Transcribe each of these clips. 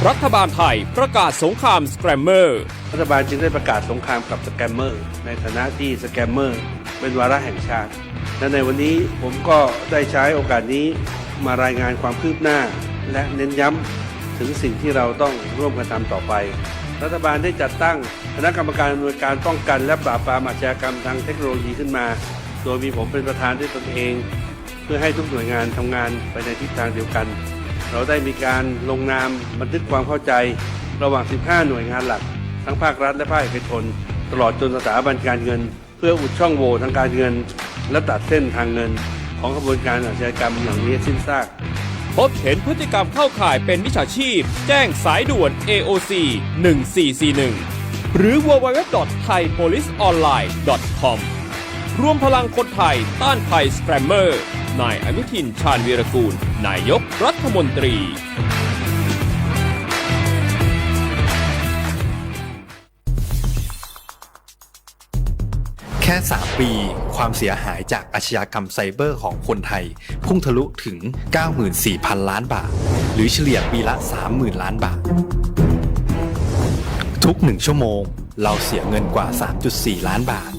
รัฐบาลไทยประกาศสงครามสแกมเมอร์รัฐบาลจึงได้ประกาศสงครามกับสแกมเมอร์ในฐานะที่สแกมเมอร์เป็นวาระแห่งชาติและในวันนี้ผมก็ได้ใช้โอกาสนี้มารายงานความคืบหน้าและเน้นย้ำถึงสิ่งที่เราต้องร่วมกันทำต่อไปรัฐบาลได้จัดตั้งคณะกรรมการอำนวยการป้องกันและปราบปรามอาชญากรรมทางเทคโนโลยีขึ้นมาโดยมีผมเป็นประธานด้วยตนเองเพื่อให้ทุกหน่วยงานทำงานไปในทิศทางเดียวกันเราได้มีการลงนามบันทึกความเข้าใจระหว่าง 15 หน่วยงานหลักทั้งภาครัฐและภาคเอกชนตลอดจนสถาบันการเงินเพื่ออุดช่องโหว่ทางการเงินและตัดเส้นทางเงินของกระบวนการอาชญากรรมเหล่านี้สิ้นซากพบเห็นพฤติกรรมเข้าข่ายเป็นมิจฉาชีพแจ้งสายด่วน AOC 1441หรือ www.thaipoliceonline.com รวมพลังคนไทยต้านภัยสแกมเมอร์นายอนุทินชาญวีรกูลนายกรัฐมนตรีแค่ 3 ปีความเสียหายจากอาชญากรรมไซเบอร์ของคนไทยพุ่งทะลุถึง 94,000 ล้านบาทหรือเฉลี่ยปีละ 30,000 ล้านบาททุก1ชั่วโมงเราเสียเงินกว่า 3.4 ล้านบาท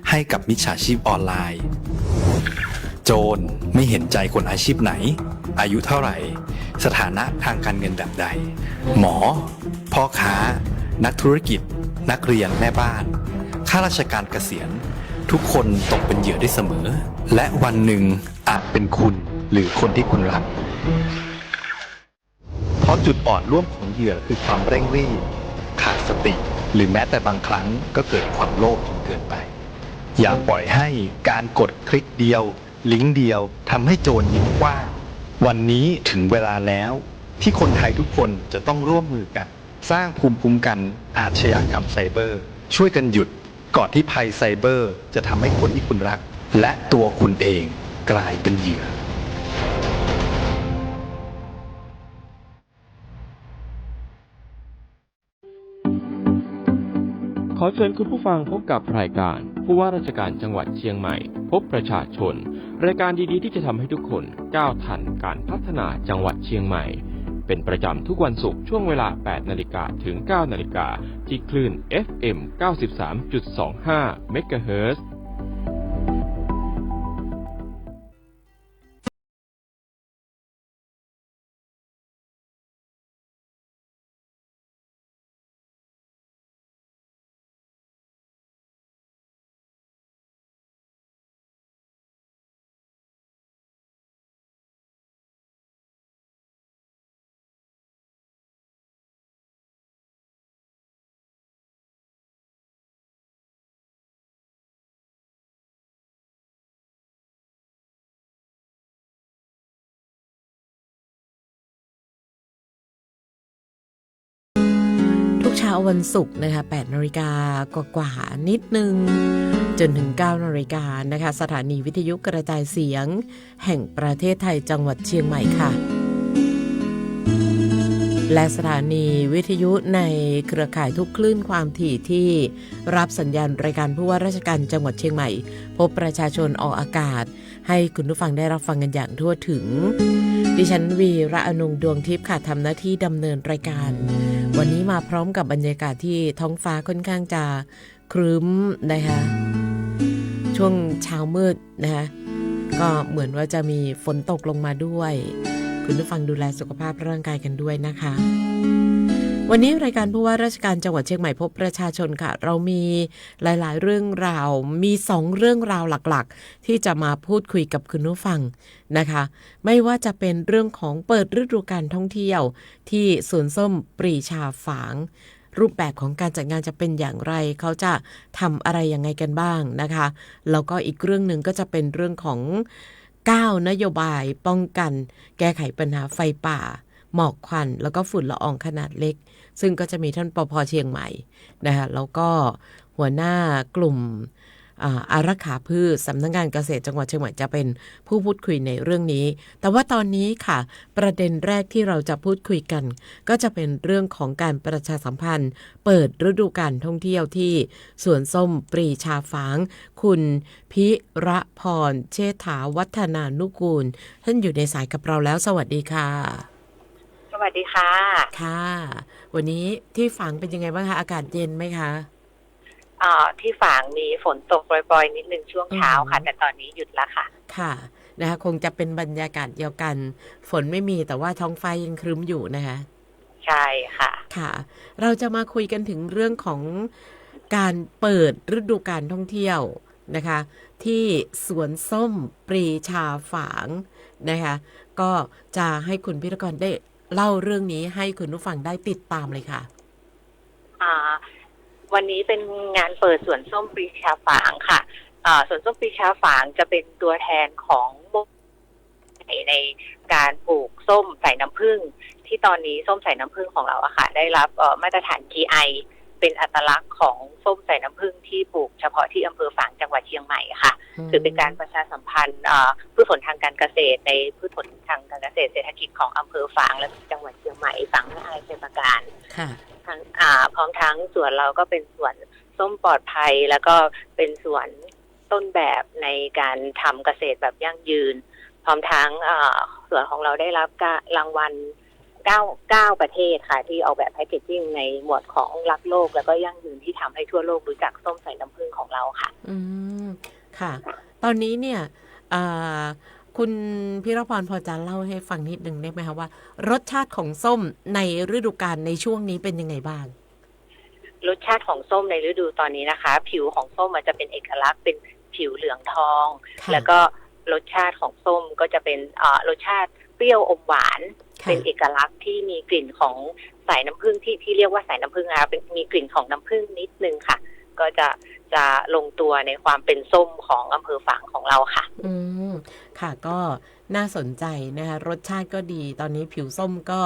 ให้กับมิจฉาชีพออนไลน์โจรไม่เห็นใจคนอาชีพไหนอายุเท่าไหร่สถานะทางการเงินแบบใดหมอพ่อค้านักธุรกิจนักเรียนแม่บ้านข้าราชการเกษียณทุกคนตกเป็นเหยื่อได้เสมอและวันหนึ่งอาจเป็นคุณหรือคนที่คุณรักเพราะจุดอ่อนร่วมของเหยื่อคือความเร่งรีบขาดสติหรือแม้แต่บางครั้งก็เกิดความโลภจนเกินไปอย่าปล่อยให้การกดคลิกเดียวลิงก์เดียวทำให้โจรยิ้มกว้างวันนี้ถึงเวลาแล้วที่คนไทยทุกคนจะต้องร่วมมือกันสร้างภูมิคุ้มกันอาชญากรรมไซเบอร์ช่วยกันหยุดก่อนที่ภัยไซเบอร์จะทำให้คนที่คุณรักและตัวคุณเองกลายเป็นเหยื่อขอเชิญคุณผู้ฟังพบกับรายการผู้ว่าราชการจังหวัดเชียงใหม่พบประชาชนรายการดีๆที่จะทำให้ทุกคนก้าวทันการพัฒนาจังหวัดเชียงใหม่เป็นประจำทุกวันศุกร์ช่วงเวลา 8 นาฬิกาถึง 9 นาฬิกาที่คลื่น FM 93.25 เมกะเฮิรตซ์เช้าวันศุกร์นะคะ 8 นาฬิกากว่าๆนิดนึงจนถึง 9 นาฬิกานะคะสถานีวิทยุกระจายเสียงแห่งประเทศไทยจังหวัดเชียงใหม่ค่ะและสถานีวิทยุในเครือข่ายทุกคลื่นความถี่ที่รับสัญญาณรายการผู้ว่าราชการจังหวัดเชียงใหม่พบประชาชนออกอากาศให้คุณผู้ฟังได้รับฟังกันอย่างทั่วถึงดิฉันวีระอนงดวงทิพย์ค่ะทำหน้าที่ดำเนินรายการวันนี้มาพร้อมกับบรรยากาศที่ท้องฟ้าค่อนข้างจะครึ้มนะคะช่วงเช้ามืดนะคะก็เหมือนว่าจะมีฝนตกลงมาด้วยคุณผู้ฟังดูแลสุขภาพร่างกายกันด้วยนะคะวันนี้รายการผู้ว่าราชการจังหวัดเชียงใหม่พบประชาชนค่ะเรามีหลายๆเรื่องราวมี2เรื่องราวหลักๆที่จะมาพูดคุยกับคุณผู้ฟังนะคะไม่ว่าจะเป็นเรื่องของเปิดฤดูกาลท่องเที่ยวที่สวนส้มปรีชาฝางรูปแบบของการจัดงานจะเป็นอย่างไรเขาจะทำอะไรยังไงกันบ้างนะคะแล้วก็อีกเรื่องนึงก็จะเป็นเรื่องของ9 นโยบายป้องกันแก้ไขปัญหาไฟป่าหมอกควันแล้วก็ฝุ่นละอองขนาดเล็กซึ่งก็จะมีท่านปภ.เชียงใหม่นะคะแล้วก็หัวหน้ากลุ่มอารักขาพืชสำนักงานเกษตรจังหวัดเชียงใหม่จะเป็นผู้พูดคุยในเรื่องนี้แต่ว่าตอนนี้ค่ะประเด็นแรกที่เราจะพูดคุยกันก็จะเป็นเรื่องของการประชาสัมพันธ์เปิดฤดูกาลท่องเที่ยวที่สวนส้มปรีชาฝางคุณพิระพรเชษฐาวัฒนานุกูลท่านอยู่ในสายกับเราแล้วสวัสดีค่ะส วัสดีค่ะค่ะวันนี้ที่ฝางเป็นยังไงบ้างคะอากาศเย็นไหมคะที่ฝางมีฝนตกปล่อยๆนิดนึงช่วงเช้าค่ะแต่ตอนนี้หยุดแล้วค่ะค่ะนะคะคงจะเป็นบรรยากาศเดียวกันฝนไม่มีแต่ว่าท้องฟ้ายังครึ้มอยู่นะคะใช่ค่ะค่ะเราจะมาคุยกันถึงเรื่องของการเปิดฤดูกาลท่องเที่ยวนะคะที่สวนส้มปรีชาฝางนะคะก็จะให้คุณพิรกรได้เล่าเรื่องนี้ให้คุณผู้ฟังได้ติดตามเลยค่ะวันนี้เป็นงานเปิดสวนส้มปรีชาฝางค่ะสวนส้มปรีชาฝางจะเป็นตัวแทนของในการปลูกส้มสายน้ำผึ้งที่ตอนนี้ส้มสายน้ำผึ้งของเราอะค่ะได้รับมาตรฐาน GI เป็นอัตลักษณ์ของส้มสายน้ำผึ้งที่ปลูกเฉพาะที่อำเภอฝางจังหวัดเชียงใหม่ค่ะถือเป็นการประชาสัมพันธ์พืชผลทางการเกษตรในพืชผลทางการเกษตรเศรษฐกิจของอำเภอฝางและจังหวัดเชียงใหม่ฝางแม่อายชัยประการพร้อมทั้งสวนเราก็เป็นสวนส้มปลอดภัยแล้วก็เป็นสวนต้นแบบในการทำเกษตรแบบยั่งยืนพร้อมทั้งสวนของเราได้รับรางวัล9ประเทศค่ะที่ออกแบบแพคเกจจิ้งในหมวดของรักโลกแล้วก็ยั่งยืนที่ทำให้ทั่วโลกรู้จักส้มสายน้ำผึ้งของเราค่ะค่ะตอนนี้เนี่ยคุณพิรพรพอจะเล่าให้ฟังนิดนึงได้ไหมคะว่ารสชาติของส้มในฤดูกาลในช่วงนี้เป็นยังไงบ้างรสชาติของส้มในฤดูตอนนี้นะคะผิวของส้มมันจะเป็นเอกลักษณ์เป็นผิวเหลืองทองแล้วก็รสชาติของส้มก็จะเป็นรสชาติเปรี้ยวอมหวานเป็นเอกลักษณ์ที่มีกลิ่นของสายน้ำผึ้งที่เรียกว่าสายน้ำผึ้งนะคะเป็นมีกลิ่นของน้ำผึ้งนิดนึงค่ะก็จะลงตัวในความเป็นส้มของอำเภอฝางของเราค่ะค่ะก็น่าสนใจนะคะรสชาติก็ดีตอนนี้ผิวส้มก็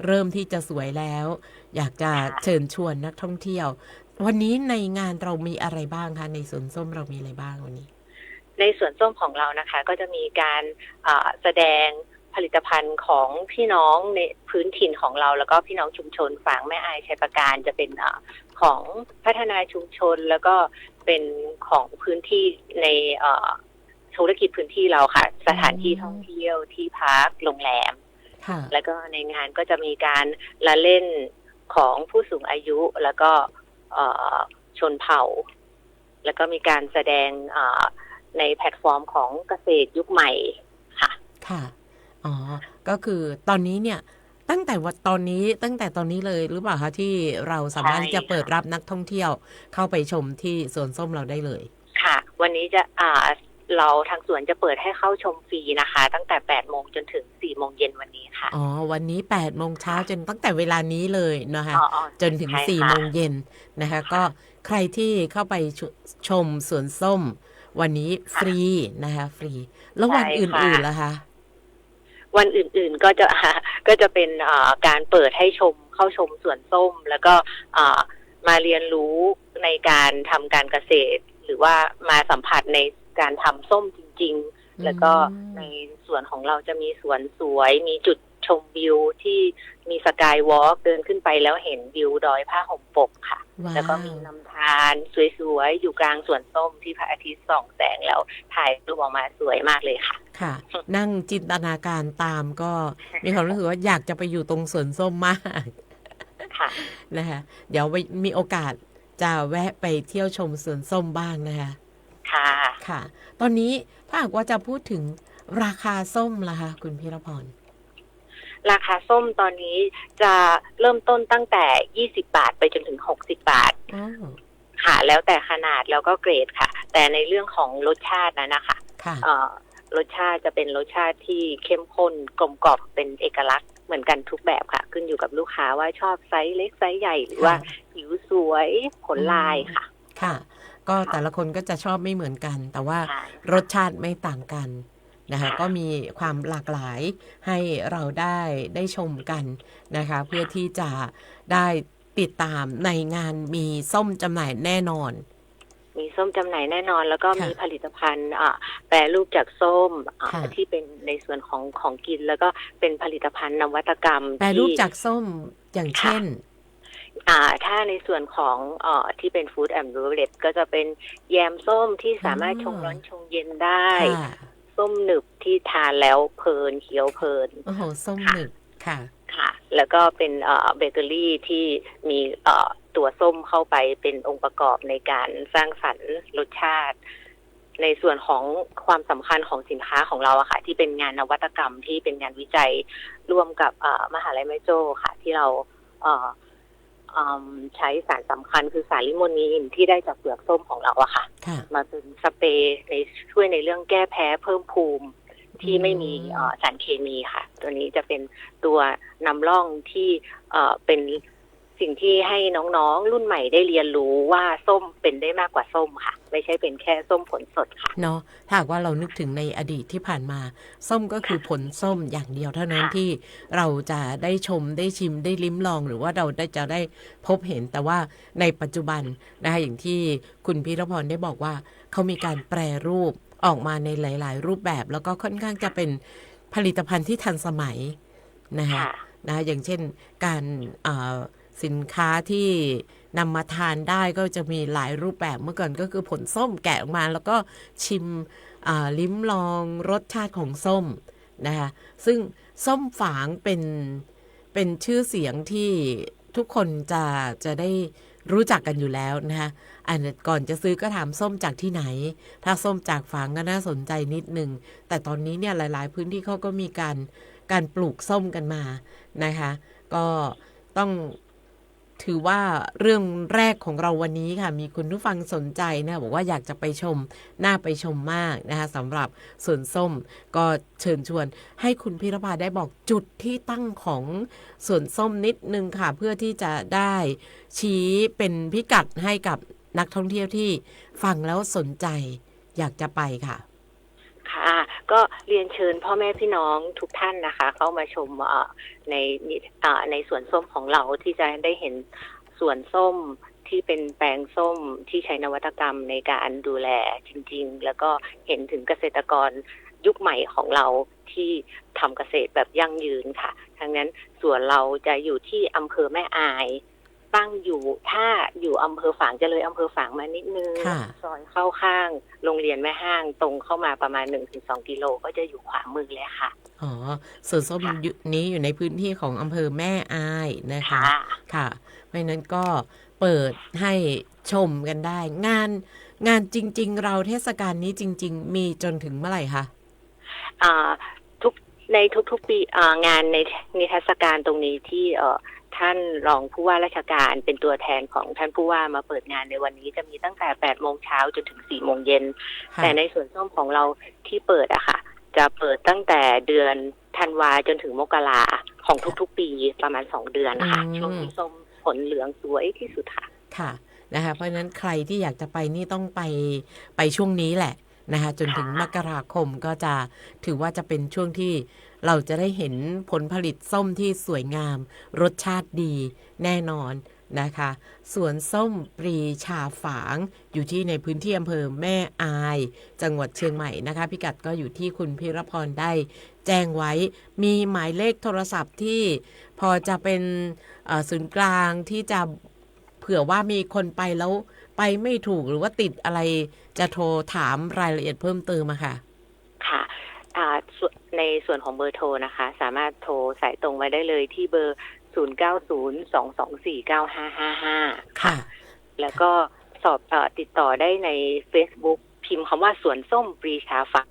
เริ่มที่จะสวยแล้วอยากจะเชิญชวนนักท่องเที่ยววันนี้ในงานเรามีอะไรบ้างคะในสวนส้มเรามีอะไรบ้างวันนี้ในสวนส้มของเรานะคะก็จะมีการแสดงผลิตภัณฑ์ของพี่น้องในพื้นถิ่นของเราแล้วก็พี่น้องชุมชนฝางแม่อายชัยประการจะเป็นของพัฒนาชุมชนแล้วก็เป็นของพื้นที่ในธุรกิจพื้นที่เราค่ะสถานที่ท่องเที่ยวที่พักโรงแรมแล้วก็ในงานก็จะมีการละเล่นของผู้สูงอายุแล้วก็ชนเผ่าแล้วก็มีการแสดงในแพลตฟอร์มของเกษตรยุคใหม่ค่ะค่ะอ๋อก็คือตอนนี้เนี่ยตั้งแต่ตอนนี้เลยหรือเปล่าคะที่เราสามารถจะเปิดรับนักท่องเที่ยวเข้าไปชมที่สวนส้มเราได้เลยค่ะวันนี้จะเราทางสวนจะเปิดให้เข้าชมฟรีนะคะตั้งแต่ 8 โมงจนถึง 4 โมงเย็นวันนี้ค่ะอ๋อวันนี้ 8 โมงเช้าจนตั้งแต่เวลานี้เลยนะคะจนถึง 4 โมงเย็นนะคะก็ใครที่เข้าไปชมสวนส้มวันนี้ฟรีนะคะฟรีแล้ววันอื่นๆล่ะคะวันอื่นๆก็จะเป็นการเปิดให้เข้าชมสวนส้มแล้วก็มาเรียนรู้ในการทำการเกษตรหรือว่ามาสัมผัสในการทำส้มจริงๆแล้วก็ในสวนของเราจะมีสวนสวยมีจุดชมวิวที่มีสกายวอล์กเดินขึ้นไปแล้วเห็นวิวดอยผ้าห่มปกค่ะแล้วก็มีลำธารสวยๆอยู่กลางสวนส้มที่พระอาทิตย์ส่องแสงแล้วถ่ายรูปออกมาสวยมากเลยค่ะค่ะนั่งจินตนาการตามก็มีความรู้สึกว่าอยากจะไปอยู่ตรงสวนส้มมากค่ะนะคะเดี๋ยวมีโอกาสจะแวะไปเที่ยวชมสวนส้มบ้างนะคะค่ะค่ะตอนนี้ถ้าหากว่าจะพูดถึงราคาส้มล่ะคะคุณพิรพรราคาส้มตอนนี้จะเริ่มต้นตั้งแต่20 บาทไปจนถึง60 บาทค่ะแล้วแต่ขนาดแล้วก็เกรดค่ะแต่ในเรื่องของรสชาตินะคะรสชาติจะเป็นรสชาติที่เข้มข้นกลมกล่อมเป็นเอกลักษณ์เหมือนกันทุกแบบค่ะขึ้นอยู่กับลูกค้าว่าชอบไซส์เล็กไซส์ใหญ่หรือว่าผิวสวยขนลายค่ะค่ะก็แต่ละคนก็จะชอบไม่เหมือนกันแต่ว่ารสชาติไม่ต่างกันนะคะก็มีความหลากหลายให้เราได้ชมกันนะคะเพื่อที่จะได้ติดตามในงานมีส้มจำหน่ายแน่นอนมีส้มจำหน่ายแน่นอนแล้วก็มีผลิตภัณฑ์แปรรูปจากส้มที่เป็นในส่วนของกินแล้วก็เป็นผลิตภัณฑ์นวัตกรรมแปรรูปจากส้มอย่างเช่นถ้าในส่วนของที่เป็นฟู้ดแอนด์เบเวอเรจก็จะเป็นแยมส้มที่สามารถชงร้อนชงเย็นได้ส้มหนึบที่ทานแล้วเพลินเคี้ยวเพลินโอ้โหส้มหนึบค่ะ ค่ะ แล้วก็เป็นเบเกอรี่ที่มีตัวส้มเข้าไปเป็นองค์ประกอบในการสร้างสรรค์รสชาติในส่วนของความสำคัญของสินค้าของเราอะค่ะที่เป็นงานนวัตกรรมที่เป็นงานวิจัยร่วมกับมหาลัยแม่โจ้ค่ะที่เราใช้สารสำคัญคือสารลิโมนีนที่ได้จากเปลือกส้มของเราอะค่ะมาเป็นสเปรย์ในช่วยในเรื่องแก้แพ้เพิ่มภูมิที่ไม่มีสารเคมีค่ะตัวนี้จะเป็นตัวนำร่องที่เป็นสิ่งที่ให้น้องๆรุ่นใหม่ได้เรียนรู้ว่าส้มเป็นได้มากกว่าส้มค่ะไม่ใช่เป็นแค่ส้มผลสดค่ะเนาะถ้าหากว่าเรานึกถึงในอดีตที่ผ่านมาส้มก็คือผลส้มอย่างเดียวเท่านั้นที่เราจะได้ชมได้ชิมได้ลิ้มลองหรือว่าเราจะได้พบเห็นแต่ว่าในปัจจุบันนะคะอย่างที่คุณพิรพรได้บอกว่าเขามีการแปรรูปออกมาในหลายๆรูปแบบแล้วก็ค่อนข้างจะเป็นผลิตภัณฑ์ที่ทันสมัยนะคะอย่างเช่นการสินค้าที่นำมาทานได้ก็จะมีหลายรูปแบบเมื่อก่อนก็คือผลส้มแกะออกมาแล้วก็ชิมลิ้มลองรสชาติของส้มนะคะซึ่งส้มฝางเป็นชื่อเสียงที่ทุกคนจะได้รู้จักกันอยู่แล้วนะคะก่อนจะซื้อก็ถามส้มจากที่ไหนถ้าส้มจากฝางก็น่าสนใจนิดนึงแต่ตอนนี้เนี่ยหลายๆพื้นที่เขาก็มีการปลูกส้มกันมานะคะก็ต้องถือว่าเรื่องแรกของเราวันนี้ค่ะมีคุณผู้ฟังสนใจนะบอกว่าอยากจะไปชมน่าไปชมมากนะคะสำหรับสวนส้มก็เชิญชวนให้คุณพิรภาได้บอกจุดที่ตั้งของสวนส้มนิดนึงค่ะเพื่อที่จะได้ชี้เป็นพิกัดให้กับนักท่องเที่ยวที่ฟังแล้วสนใจอยากจะไปค่ะค่ะก็เรียนเชิญพ่อแม่พี่น้องทุกท่านนะคะเข้ามาชมในสวนส้มของเราที่จะได้เห็นสวนส้มที่เป็นแปลงส้มที่ใช้นวัตกรรมในการดูแลจริงๆแล้วก็เห็นถึงเกษตรกรยุคใหม่ของเราที่ทำเกษตรแบบยั่งยืนค่ะทั้งนั้นสวนเราจะอยู่ที่อำเภอแม่อายตั้งอยู่ถ้าอยู่อำเภอฝางจะเลยอำเภอฝางมานิดนึงซอยเข้าข้างโรงเรียนแม่ห้างตรงเข้ามาประมาณ 1-2 กิโลก็จะอยู่ขวามือเลยค่ะอ๋อสวนส้มนี้อยู่ในพื้นที่ของอำเภอแม่อายนะคะค่ะเพราะนั้นก็เปิดให้ชมกันได้งานจริงๆเราเทศกาลนี้จริงๆมีจนถึงเมื่อไหร่คะในทุกๆปีงานในนิทรรศการตรงนี้ที่ท่านรองผู้ว่าราชการเป็นตัวแทนของท่านผู้ว่ามาเปิดงานในวันนี้จะมีตั้งแต่ 8 โมงเช้าจนถึง 4 โมงเย็นแต่ในสวนส้มของเราที่เปิดอะค่ะจะเปิดตั้งแต่เดือนธันวาจนถึงมกราของทุกๆปีประมาณ2 เดือนนะคะช่วงที่ส้มผลเหลืองสวยที่สุดค่ะค่ะนะคะเพราะฉะนั้นใครที่อยากจะไปนี่ต้องไปช่วงนี้แหละนะคะจนถึงมกราคมก็จะถือว่าจะเป็นช่วงที่เราจะได้เห็นผลผลิตส้มที่สวยงามรสชาติดีแน่นอนนะคะสวนส้มปรีชาฝางอยู่ที่ในพื้นที่อำเภอแม่อายจังหวัดเชียงใหม่นะคะพิกัดก็อยู่ที่คุณพิรพรได้แจ้งไว้มีหมายเลขโทรศัพท์ที่พอจะเป็นศูนย์กลางที่จะเผื่อว่ามีคนไปแล้วไปไม่ถูกหรือว่าติดอะไรจะโทรถามรายละเอียดเพิ่มเติมอะค่ะค่ะในส่วนของเบอร์โทรนะคะสามารถโทรสายตรงมาได้เลยที่เบอร์0902249555ค่ะแล้วก็ติดต่อได้ใน Facebook พิมพ์คำว่าสวนส้มปรีชาฝาง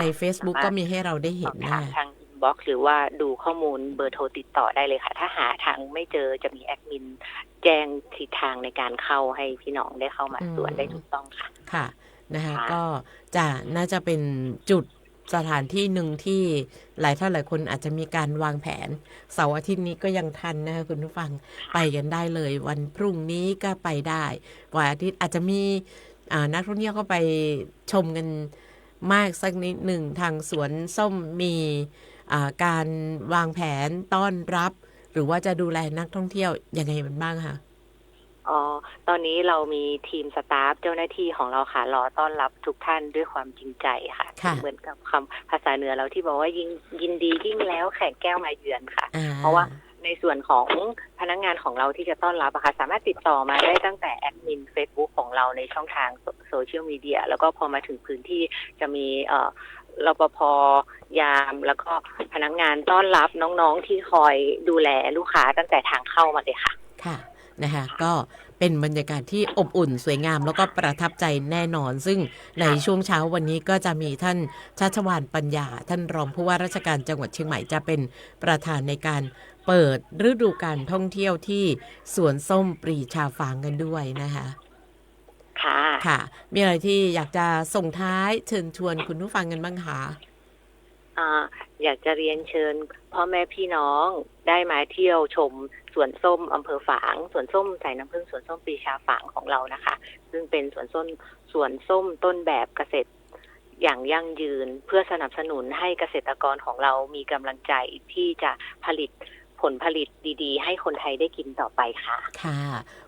ใน Facebook ก็มีให้เราได้เห็นนะทางอินบ็อกซ์หรือว่าดูข้อมูลเบอร์โทรติดต่อได้เลยค่ะถ้าหาทางไม่เจอจะมีแอดมินแจ้งทิศทางในการเข้าให้พี่น้องได้เข้ามาสวนได้ถูกต้องค่ะค่ะนะคะก็น่าจะเป็นจุดสถานที่หนึ่งที่หลายท่านหลายคนอาจจะมีการวางแผนเสาร์อาทิตย์นี้ก็ยังทันนะคะคุณผู้ฟังไปกันได้เลยวันพรุ่งนี้ก็ไปได้วันอาทิตย์อาจจะมีนักท่องเที่ยวเข้าไปชมกันมากสักนิดหนึ่งทางสวนส้มมีการวางแผนต้อนรับหรือว่าจะดูแลนักท่องเที่ยวยังไงบ้างคะตอนนี้เรามีทีมสตาฟเจ้าหน้าที่ของเราค่ะรอต้อนรับทุกท่านด้วยความจริงใจค่ะเหมือนกับคำภาษาเหนือเราที่บอกว่ายินดียิ่งแล้วแขกแก้วมาเยือนค่ะเพราะว่าในส่วนของพนักงานของเราที่จะต้อนรับค่ะสามารถติดต่อมาได้ตั้งแต่แอดมิน Facebook ของเราในช่องทางโซเชียลมีเดียแล้วก็พอมาถึงพื้นที่จะมี รปภยามแล้วก็พนักงานต้อนรับน้องๆที่คอยดูแลลูกค้าตั้งแต่ทางเข้ามาเลยค่ะค่ะนะคะก็เป็นบรรยากาศที่อบอุ่นสวยงามแล้วก็ประทับใจแน่นอนซึ่งในช่วงเช้าวันนี้ก็จะมีท่านชัชวาลปัญญาท่านรองผู้ว่าราชการจังหวัดเชียงใหม่จะเป็นประธานในการเปิดฤดูการท่องเที่ยวที่สวนส้มปรีชาฝางกันด้วยนะคะค่ะมีอะไรที่อยากจะส่งท้ายเชิญชวนคุณผู้ฟังกันบ้างคะอยากจะเรียนเชิญพ่อแม่พี่น้องได้มาเที่ยวชมสวนส้มอำเภอฝางสวนส้มสายน้ำผึ้งสวนส้มปรีชาฝางของเรานะคะซึ่งเป็นสวนส้มต้นแบบเกษตรอย่างยั่งยืนเพื่อสนับสนุนให้เกษตรกรของเรามีกำลังใจที่จะผลิตผลผลิตดีๆให้คนไทยได้กินต่อไปค่ะค่ะ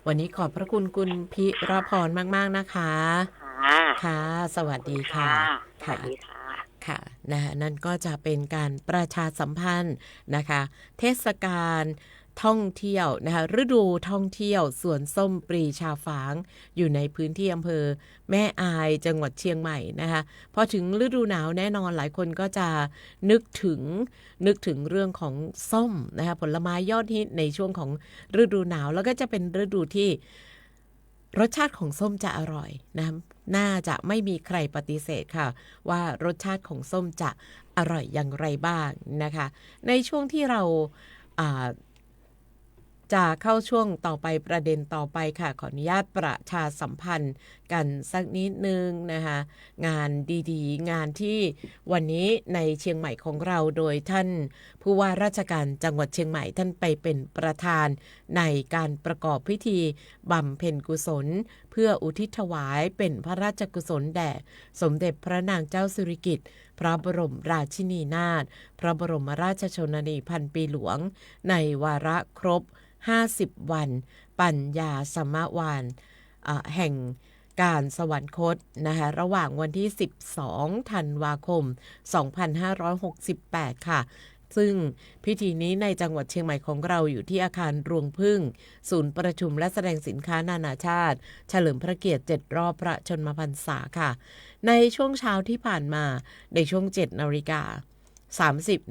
วันนี้ขอบพระคุณคุณพิรพรมากๆนะคะค่ะสวัสดีค่ะสวัสดีค่ะค่ะนั่นก็จะเป็นการประชาสัมพันธ์นะคะเทศกาลท่องเที่ยวนะคะฤดูท่องเที่ยวสวนส้มปรีชาฝางอยู่ในพื้นที่อำเภอแม่อายจังหวัดเชียงใหม่นะคะพอถึงฤดูหนาวแน่นอนหลายคนก็จะนึกถึงเรื่องของส้มนะคะผลไม้ยอดฮิตในช่วงของฤดูหนาวแล้วก็จะเป็นฤดูที่รสชาติของส้มจะอร่อยนะน่าจะไม่มีใครปฏิเสธค่ะว่ารสชาติของส้มจะอร่อยอย่างไรบ้างนะคะในช่วงที่เราจะเข้าช่วงต่อไปประเด็นต่อไปค่ะขออนุญาตประชาสัมพันธ์กันสักนิดนึงนะคะงานดีๆงานที่วันนี้ในเชียงใหม่ของเราโดยท่านผู้ว่าราชการจังหวัดเชียงใหม่ท่านไปเป็นประธานในการประกอบพิธีบำเพ็ญกุศลเพื่ออุทิศถวายเป็นพระราชกุศลแด่สมเด็จพระนางเจ้าสิริกิติ์พระบรมราชินีนาถพระบรมราชชนนีพันปีหลวงในวาระครบ50 วันปัญญาสมวานแห่งการสวรรคตนะคะระหว่างวันที่12ธันวาคม2568ค่ะซึ่งพิธีนี้ในจังหวัดเชียงใหม่ของเราอยู่ที่อาคารรวงผึ้งศูนย์ประชุมและแสดงสินค้านานาชาติเฉลิมพระเกียรติ7รอบพระชนมพรรษาค่ะในช่วงเช้าที่ผ่านมาในช่วง 7:30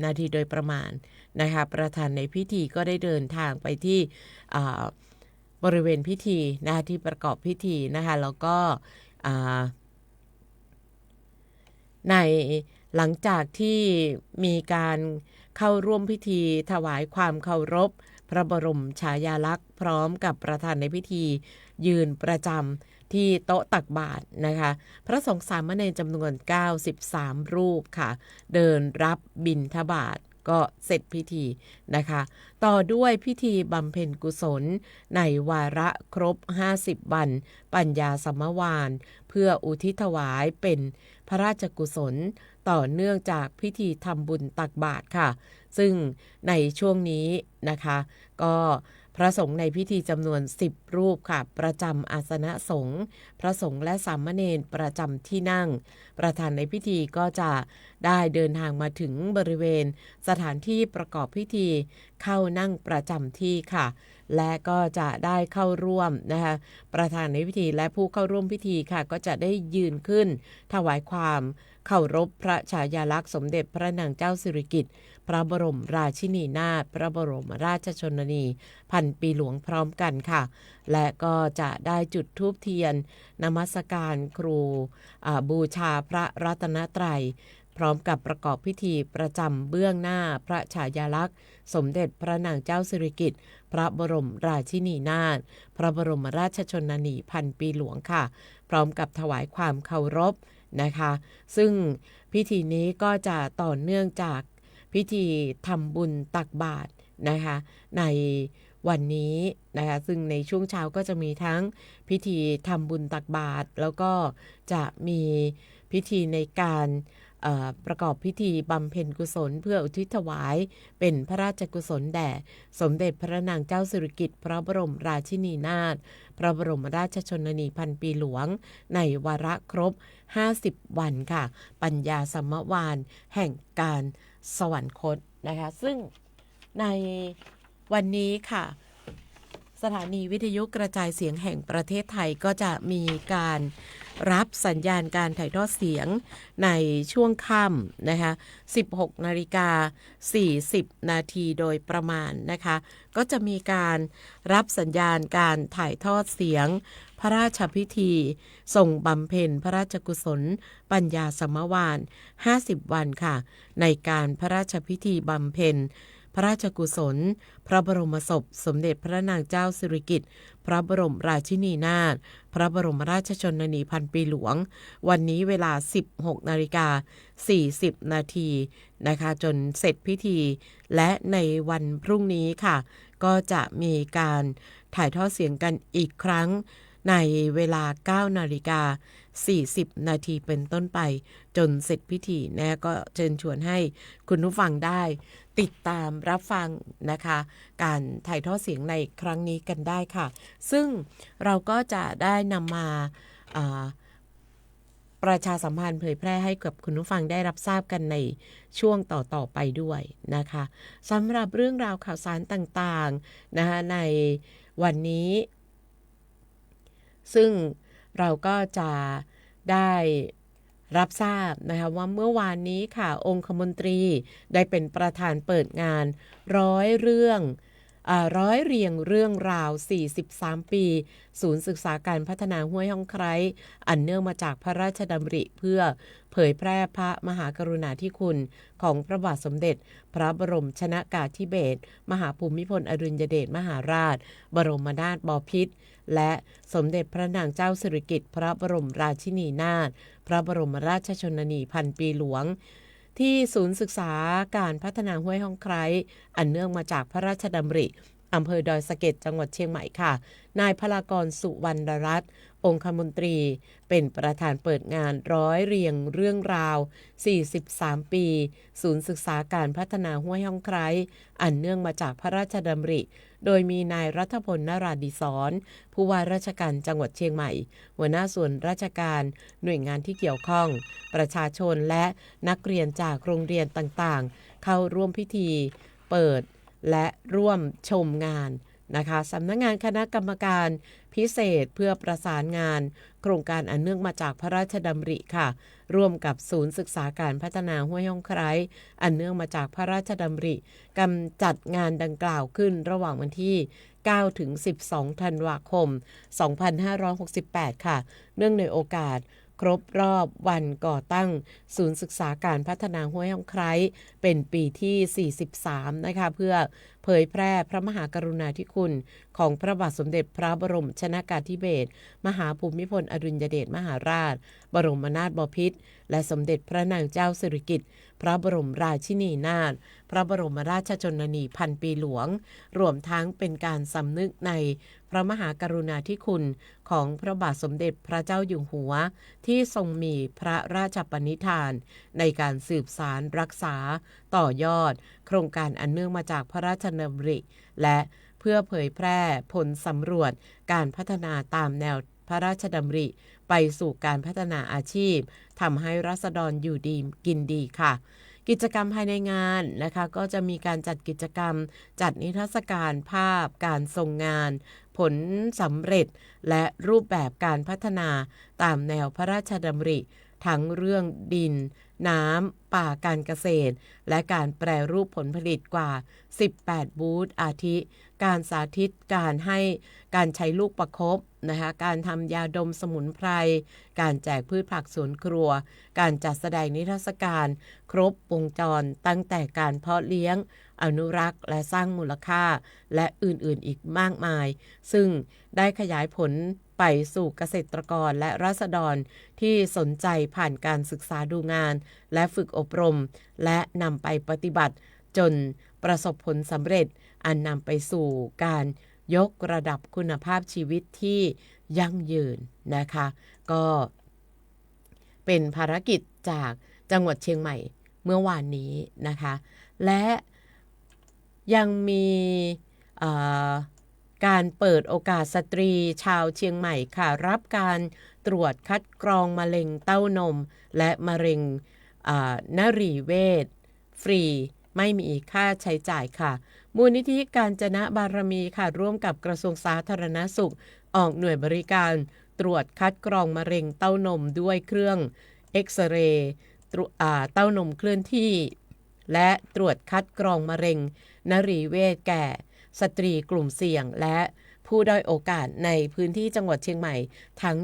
นาทีโดยประมาณนะคะประธานในพิธีก็ได้เดินทางไปที่บริเวณพิธีนะคะที่ประกอบพิธีนะคะแล้วก็ในหลังจากที่มีการเข้าร่วมพิธีถวายความเคารพพระบรมฉายาลักษณ์พร้อมกับประธานในพิธียืนประจำที่โต๊ะตักบาตรนะคะพระสงฆ์สามเณรจำนวน93รูปค่ะเดินรับบิณฑบาตก็เสร็จพิธีนะคะต่อด้วยพิธีบำเพ็ญกุศลในวาระครบ50 วันปัญญาสมวานเพื่ออุทิศถวายเป็นพระราชกุศลต่อเนื่องจากพิธีทำบุญตักบาตรค่ะซึ่งในช่วงนี้นะคะก็พระสงฆ์ในพิธีจำนวน10รูปค่ะประจำอาสนะสงฆ์พระสงฆ์และสามเณรประจำที่นั่งประธานในพิธีก็จะได้เดินทางมาถึงบริเวณสถานที่ประกอบพิธีเข้านั่งประจำที่ค่ะและก็จะได้เข้าร่วมนะคะประธานในพิธีและผู้เข้าร่วมพิธีค่ะก็จะได้ยืนขึ้นถวายความเคารพพระฉายาลักษณ์สมเด็จพระนางเจ้าสิริกิติ์พระบรมราชินีนาถพระบรมราชชนนีพันปีหลวงพร้อมกันค่ะและก็จะได้จุดธูปเทียนนมัสการครูบูชาพระรัตนตรัยพร้อมกับประกอบพิธีประจำเบื้องหน้าพระฉายาลักษณ์สมเด็จพระนางเจ้าสิริกิติ์พระบรมราชินีนาถพระบรมราชชนนีพันปีหลวงค่ะพร้อมกับถวายความเคารพนะคะซึ่งพิธีนี้ก็จะต่อเนื่องจากพิธีทำบุญตักบาตรนะคะในวันนี้นะคะซึ่งในช่วงเช้าก็จะมีทั้งพิธีทำบุญตักบาตรแล้วก็จะมีพิธีในการประกอบพิธีบำเพ็ญกุศลเพื่ออุทิศถวายเป็นพระราชกุศลแด่สมเด็จพระนางเจ้าสิริกิติ์พระบรมราชินีนาถพระบรมราชชนนีพันปีหลวงในวาระครบ50 วันค่ะปัญญาสมวานแห่งการสวรรคตนะคะซึ่งในวันนี้ค่ะสถานีวิทยุกระจายเสียงแห่งประเทศไทยก็จะมีการ รับสัญญาณการถ่ายทอดเสียงในช่วงค่ำนะคะ 16:40 นาทีโดยประมาณนะคะก็จะมีการรับสัญญาณการถ่ายทอดเสียงพระราชพิธีทรงบำเพ็ญพระราชกุศลปัญญาสมวาน50 วันค่ะในการพระราชพิธีบำเพ็ญพระราชกุศลพระบรมศพสมเด็จพระนางเจ้าสิริกิติ์พระบรมราชินีนาถพระบรมราชชนนีพันปีหลวงวันนี้เวลา 16:40 นาทีนะคะจนเสร็จพิธีและในวันพรุ่งนี้ค่ะก็จะมีการถ่ายทอดเสียงกันอีกครั้งในเวลา 9:40 นาทีเป็นต้นไปจนเสร็จพิธีนะก็เชิญชวนให้คุณผู้ฟังได้ติดตามรับฟังนะคะการถ่ายทอดเสียงในครั้งนี้กันได้ค่ะซึ่งเราก็จะได้นำมาประชาสัมพันธ์เผยแพร่ให้กับคุณผู้ฟังได้รับทราบกันในช่วงต่อไปด้วยนะคะสำหรับเรื่องราวข่าวสารต่างๆนะคะในวันนี้ซึ่งเราก็จะได้รับทราบนะคะว่าเมื่อวานนี้ค่ะองคมนตรีได้เป็นประธานเปิดงานร้อยเรียงเรื่องราว43 ปีศูนย์ศึกษาการพัฒนาห้วยห้องไคร้อันเนื่องมาจากพระราชดำริเพื่อเผยแพร่พระมหากรุณาธิคุณของพระบาทสมเด็จพระบรมชนกาธิเบศรมหาภูมิพลอดุลยเดชมหาราชบรมนาถบพิตรและสมเด็จพระนางเจ้าสิริกิติ์พระบรมราชินีนาถพระบรมราชชนนีพันปีหลวงที่ศูนย์ศึกษาการพัฒนาห้วยห้องไคร้อันเนื่องมาจากพระราชดำริอำเภอดอยสะเก็ดจังหวัดเชียงใหม่ค่ะนายพลากรสุวรรณรัตน์องคมนตรีเป็นประธานเปิดงานร้อยเรียงเรื่องราว43 ปีศูนย์ศึกษาการพัฒนาห้วยห้องไคร้อันเนื่องมาจากพระราชดำริโดยมีนายรัฐพลนราดิศรผู้ว่าราชการจังหวัดเชียงใหม่หัวหน้าส่วนราชการหน่วยงานที่เกี่ยวข้องประชาชนและนักเรียนจากโรงเรียนต่างๆเข้าร่วมพิธีเปิดและร่วมชมงานนะคะสำนักงานคณะกรรมการพิเศษเพื่อประสานงานโครงการอันเนื่องมาจากพระราชดำริค่ะร่วมกับศูนย์ศึกษาการพัฒนาห้วยห้องไคร้อันเนื่องมาจากพระราชดำริกำจัดงานดังกล่าวขึ้นระหว่างวันที่9 ถึง 12 ธันวาคม 2568 ค่ะเนื่องในโอกาสครบรอบวันก่อตั้งศูนย์ศึกษาการพัฒนาห้วยห้องไคร้เป็นปีที่43นะคะเพื่อเผยแพร่พระมหากรุณาธิคุณของพระบาทสมเด็จพระบรมชนกาธิเบศรมหาภูมิพลอดุลยเดชมหาราชบรมนาถบพิตรและสมเด็จพระนางเจ้าสิริกิติ์พระบรมราชินีนาถพระบรมราชชนนีพันปีหลวงรวมทั้งเป็นการสำนึกในพระมหากรุณาธิคุณของพระบาทสมเด็จพระเจ้าอยู่หัวที่ทรงมีพระราชปณิธานในการสืบสานรักษาต่อยอดโครงการอันเนื่องมาจากพระราชดำริและเพื่อเผยแพร่ผลสำรวจการพัฒนาตามแนวพระราชดำริไปสู่การพัฒนาอาชีพทำให้ราษฎรอยู่ดีกินดีค่ะกิจกรรมภายในงานนะคะก็จะมีการจัดกิจกรรมจัดนิทรรศการภาพการทรงงานผลสำเร็จและรูปแบบการพัฒนาตามแนวพระราชดำริทั้งเรื่องดินน้ำป่าการเกษตรและการแปรรูปผลผลิตกว่า18บูธอาทิการสาธิตการใช้ลูกประคบนะคะการทำยาดมสมุนไพรการแจกพืชผักสวนครัวการจัดแสดงนิทรรศการครบวงจรตั้งแต่การเพาะเลี้ยงอนุรักษ์และสร้างมูลค่าและอื่นๆอีกมากมายซึ่งได้ขยายผลไปสู่เกษตรกรและราษฎรที่สนใจผ่านการศึกษาดูงานและฝึกอบรมและนำไปปฏิบัติจนประสบผลสำเร็จอันนำไปสู่การยกระดับคุณภาพชีวิตที่ยั่งยืนนะคะก็เป็นภารกิจจากจังหวัดเชียงใหม่เมื่อวานนี้นะคะและยังมีการเปิดโอกาสสตรีชาวเชียงใหม่ค่ะรับการตรวจคัดกรองมะเร็งเต้านมและมะเร็งนรีเวชฟรีไม่มีค่าใช้จ่ายค่ะมูลนิธิกาญจนบารมีค่ะร่วมกับกระทรวงสาธารณสุขออกหน่วยบริการ ตรวจคัดกรองมะเร็งเต้านมด้วยเครื่องเอ็กซเรย์เต้านมเคลื่อนที่และตรวจคัดกรองมะเร็งนรีเวชแก่สตรีกลุ่มเสี่ยงและผู้ด้อยโอกาสในพื้นที่จังหวัดเชียงใหม่ทั้ง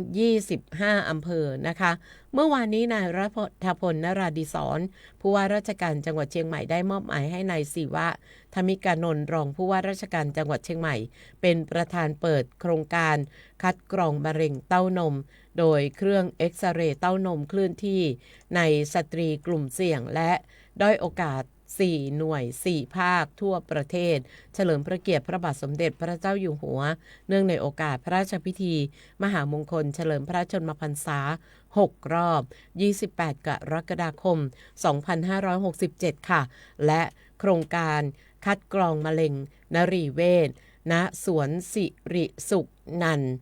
25 อำเภอนะคะ เมื่อวานนี้นายรัฐพล นราดิศรผู้ว่าราชการจังหวัดเชียงใหม่ได้มอบหมายให้นายศิวะธมิกานนท์รองผู้ว่าราชการจังหวัดเชียงใหม่เป็นประธานเปิดโครงการคัดกรองมะเร็งเต้านมโดยเครื่องเอ็กซเรย์เต้านมเคลื่อนที่ในสตรีกลุ่มเสี่ยงและด้อยโอกาส4 หน่วย 4 ภาคทั่วประเทศเฉลิมพระเกียรติพระบาทสมเด็จพระเจ้าอยู่หัวเนื่องในโอกาสพระราชพิธีมหามงคลเฉลิมพระชนมพรรษา6 รอบ 28 กรกฎาคม 2567 ค่ะและโครงการคัดกรองมะเร็งนรีเวชณสวนสิริสุขนันท์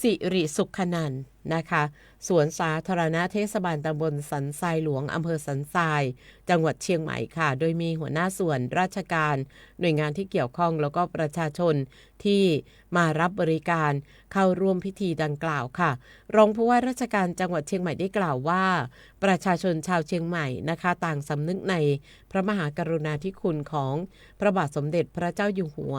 สิริสุขนันท์นะคะสวนสาธารณะเทศบาลตำบลสันทรายหลวงอำเภอสันทรายจังหวัดเชียงใหม่ค่ะโดยมีหัวหน้าส่วนราชการหน่วยงานที่เกี่ยวข้องแล้วก็ประชาชนที่มารับบริการเข้าร่วมพิธีดังกล่าวค่ะรองผู้ว่าราชการจังหวัดเชียงใหม่ได้กล่าวว่าประชาชนชาวเชียงใหม่นะคะต่างสำนึกในพระมหากรุณาธิคุณของพระบาทสมเด็จพระเจ้าอยู่หัว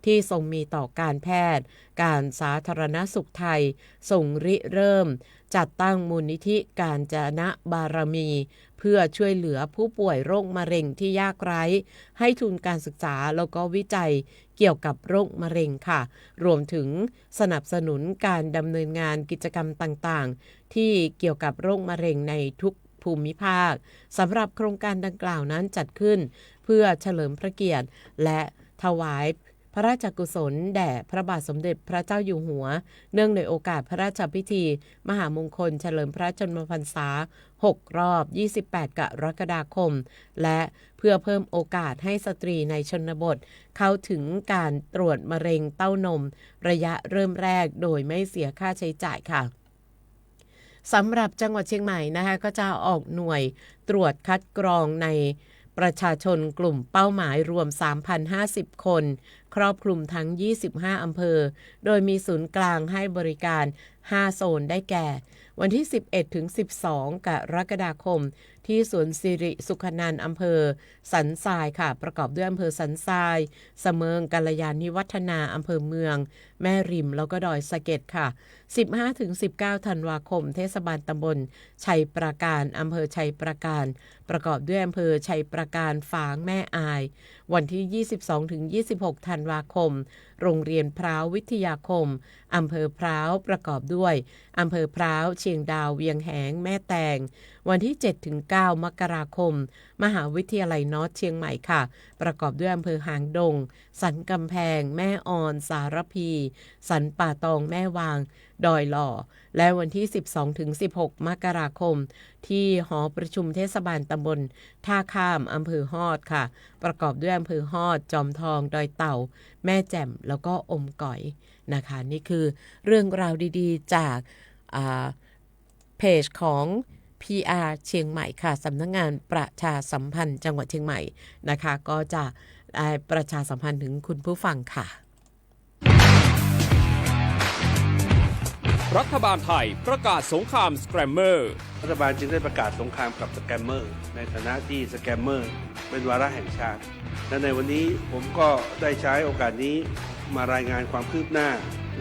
ที่ทรงมีต่อการแพทย์การสาธารณสุขไทยทรงริเริ่มจัดตั้งมูลนิธิการจนะบารมีเพื่อช่วยเหลือผู้ป่วยโรคมะเร็งที่ยากไร้ให้ทุนการศึกษาแล้วก็วิจัยเกี่ยวกับโรคมะเร็งค่ะรวมถึงสนับสนุนการดำเนินงานกิจกรรมต่างๆที่เกี่ยวกับโรคมะเร็งในทุกภูมิภาคสำหรับโครงการดังกล่าวนั้นจัดขึ้นเพื่อเฉลิมพระเกียรติและถวายพระราชกุศลแด่พระบาทสมเด็จพระเจ้าอยู่หัวเนื่องในโอกาสพระราชพิธีมหามงคลเฉลิมพระชนมพรรษา6 รอบ 28 กรกฎาคมและเพื่อเพิ่มโอกาสให้สตรีในชนบทเข้าถึงการตรวจมะเร็งเต้านมระยะเริ่มแรกโดยไม่เสียค่าใช้จ่ายค่ะสำหรับจังหวัดเชียงใหม่นะคะก็จะออกหน่วยตรวจคัดกรองในประชาชนกลุ่มเป้าหมายรวม 3,050 คนครอบคลุมทั้ง 25 อำเภอโดยมีศูนย์กลางให้บริการ 5 โซนได้แก่วันที่ 11 ถึง 12 กรกฎาคมที่สวนสิริสุขนันท์อำเภอสันทรายค่ะประกอบด้วยอำเภอสันทรายเสมิงกัลยาณิวัฒนาอำเภอเมืองแม่ริมแล้วก็ดอยสะเก็ดค่ะ 15 ถึง 19 ธันวาคมเทศบาลตำบลชัยปราการอำเภอชัยปราการประกอบด้วยอำเภอชัยปราการฝางแม่อายวันที่ 22 ถึง 26 ธันวาคมโรงเรียนพร้าววิทยาคมอำเภอพร้าวประกอบด้วยอำเภอพร้าวเชียงดาวเวียงแหงแม่แตงวันที่ 7 ถึง 9 มกราคมมหาวิทยาลัยนอร์ทเชียงใหม่ค่ะประกอบด้วยอำเภอหางดงสันกำแพงแม่ออนสารพีสันป่าตองแม่วางดอยหล่อและวันที่ 12 ถึง 16 มกราคมที่หอประชุมเทศบาลตำบลท่าข้ามอำเภอฮอดค่ะประกอบด้วยอำเภอฮอดจอมทองดอยเต่าแม่แจ่มแล้วก็อมก๋อยนะคะนี่คือเรื่องราวดีๆจากเพจของ PR เชียงใหม่ค่ะสำนักงานประชาสัมพันธ์จังหวัดเชียงใหม่นะคะก็จะประชาสัมพันธ์ถึงคุณผู้ฟังค่ะรัฐบาลไทยประกาศสงครามสแกรมเมอร์รัฐบาลจึงได้ประกาศสงครามกับสแกมเมอร์ในฐานะที่สแกมเมอร์เป็นวาระแห่งชาติและในวันนี้ผมก็ได้ใช้โอกาสนี้มารายงานความคืบหน้า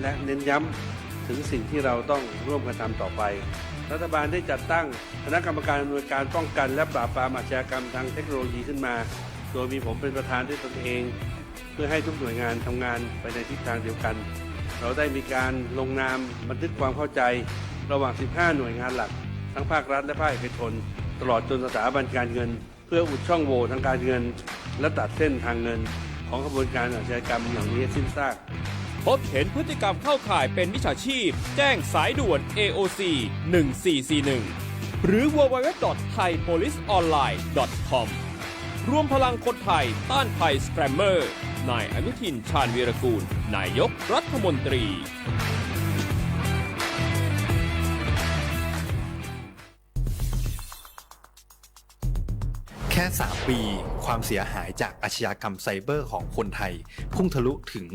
และเน้นย้ำถึงสิ่งที่เราต้องร่วมกันทำต่อไปรัฐบาลได้จัดตั้งคณะกรรมการอำนวยการป้องกันและปราบปรามอาชญากรรมทางเทคโนโลยีขึ้นมาโดยมีผมเป็นประธานด้วยตนเองเพื่อให้ทุกหน่วยงานทำงานไปในทิศทางเดียวกันเราได้มีการลงนามบันทึกความเข้าใจระหว่าง 15 หน่วยงานหลักทั้งภาครัฐและภาคเอกชนตลอดจนสถาบันการเงินเพื่ออุดช่องโหว่ทางการเงินและตัดเส้นทางเงินของกระบวนการอาชญากรรมเหล่านี้สิ้นซากพบเห็นพฤติกรรมเข้าข่ายเป็นมิจฉาชีพแจ้งสายด่วน AOC 1441หรือ www.thaipoliceonline.com รวมพลังคนไทยต้านภัยสแกรมเมอร์นายอนุทินชาญวีรกูลนายกรัฐมนตรีแค แค่ 3 ปีความเสียหายจากอาชญากรรมไซเบอร์ของคนไทยพุ่งทะลุถึง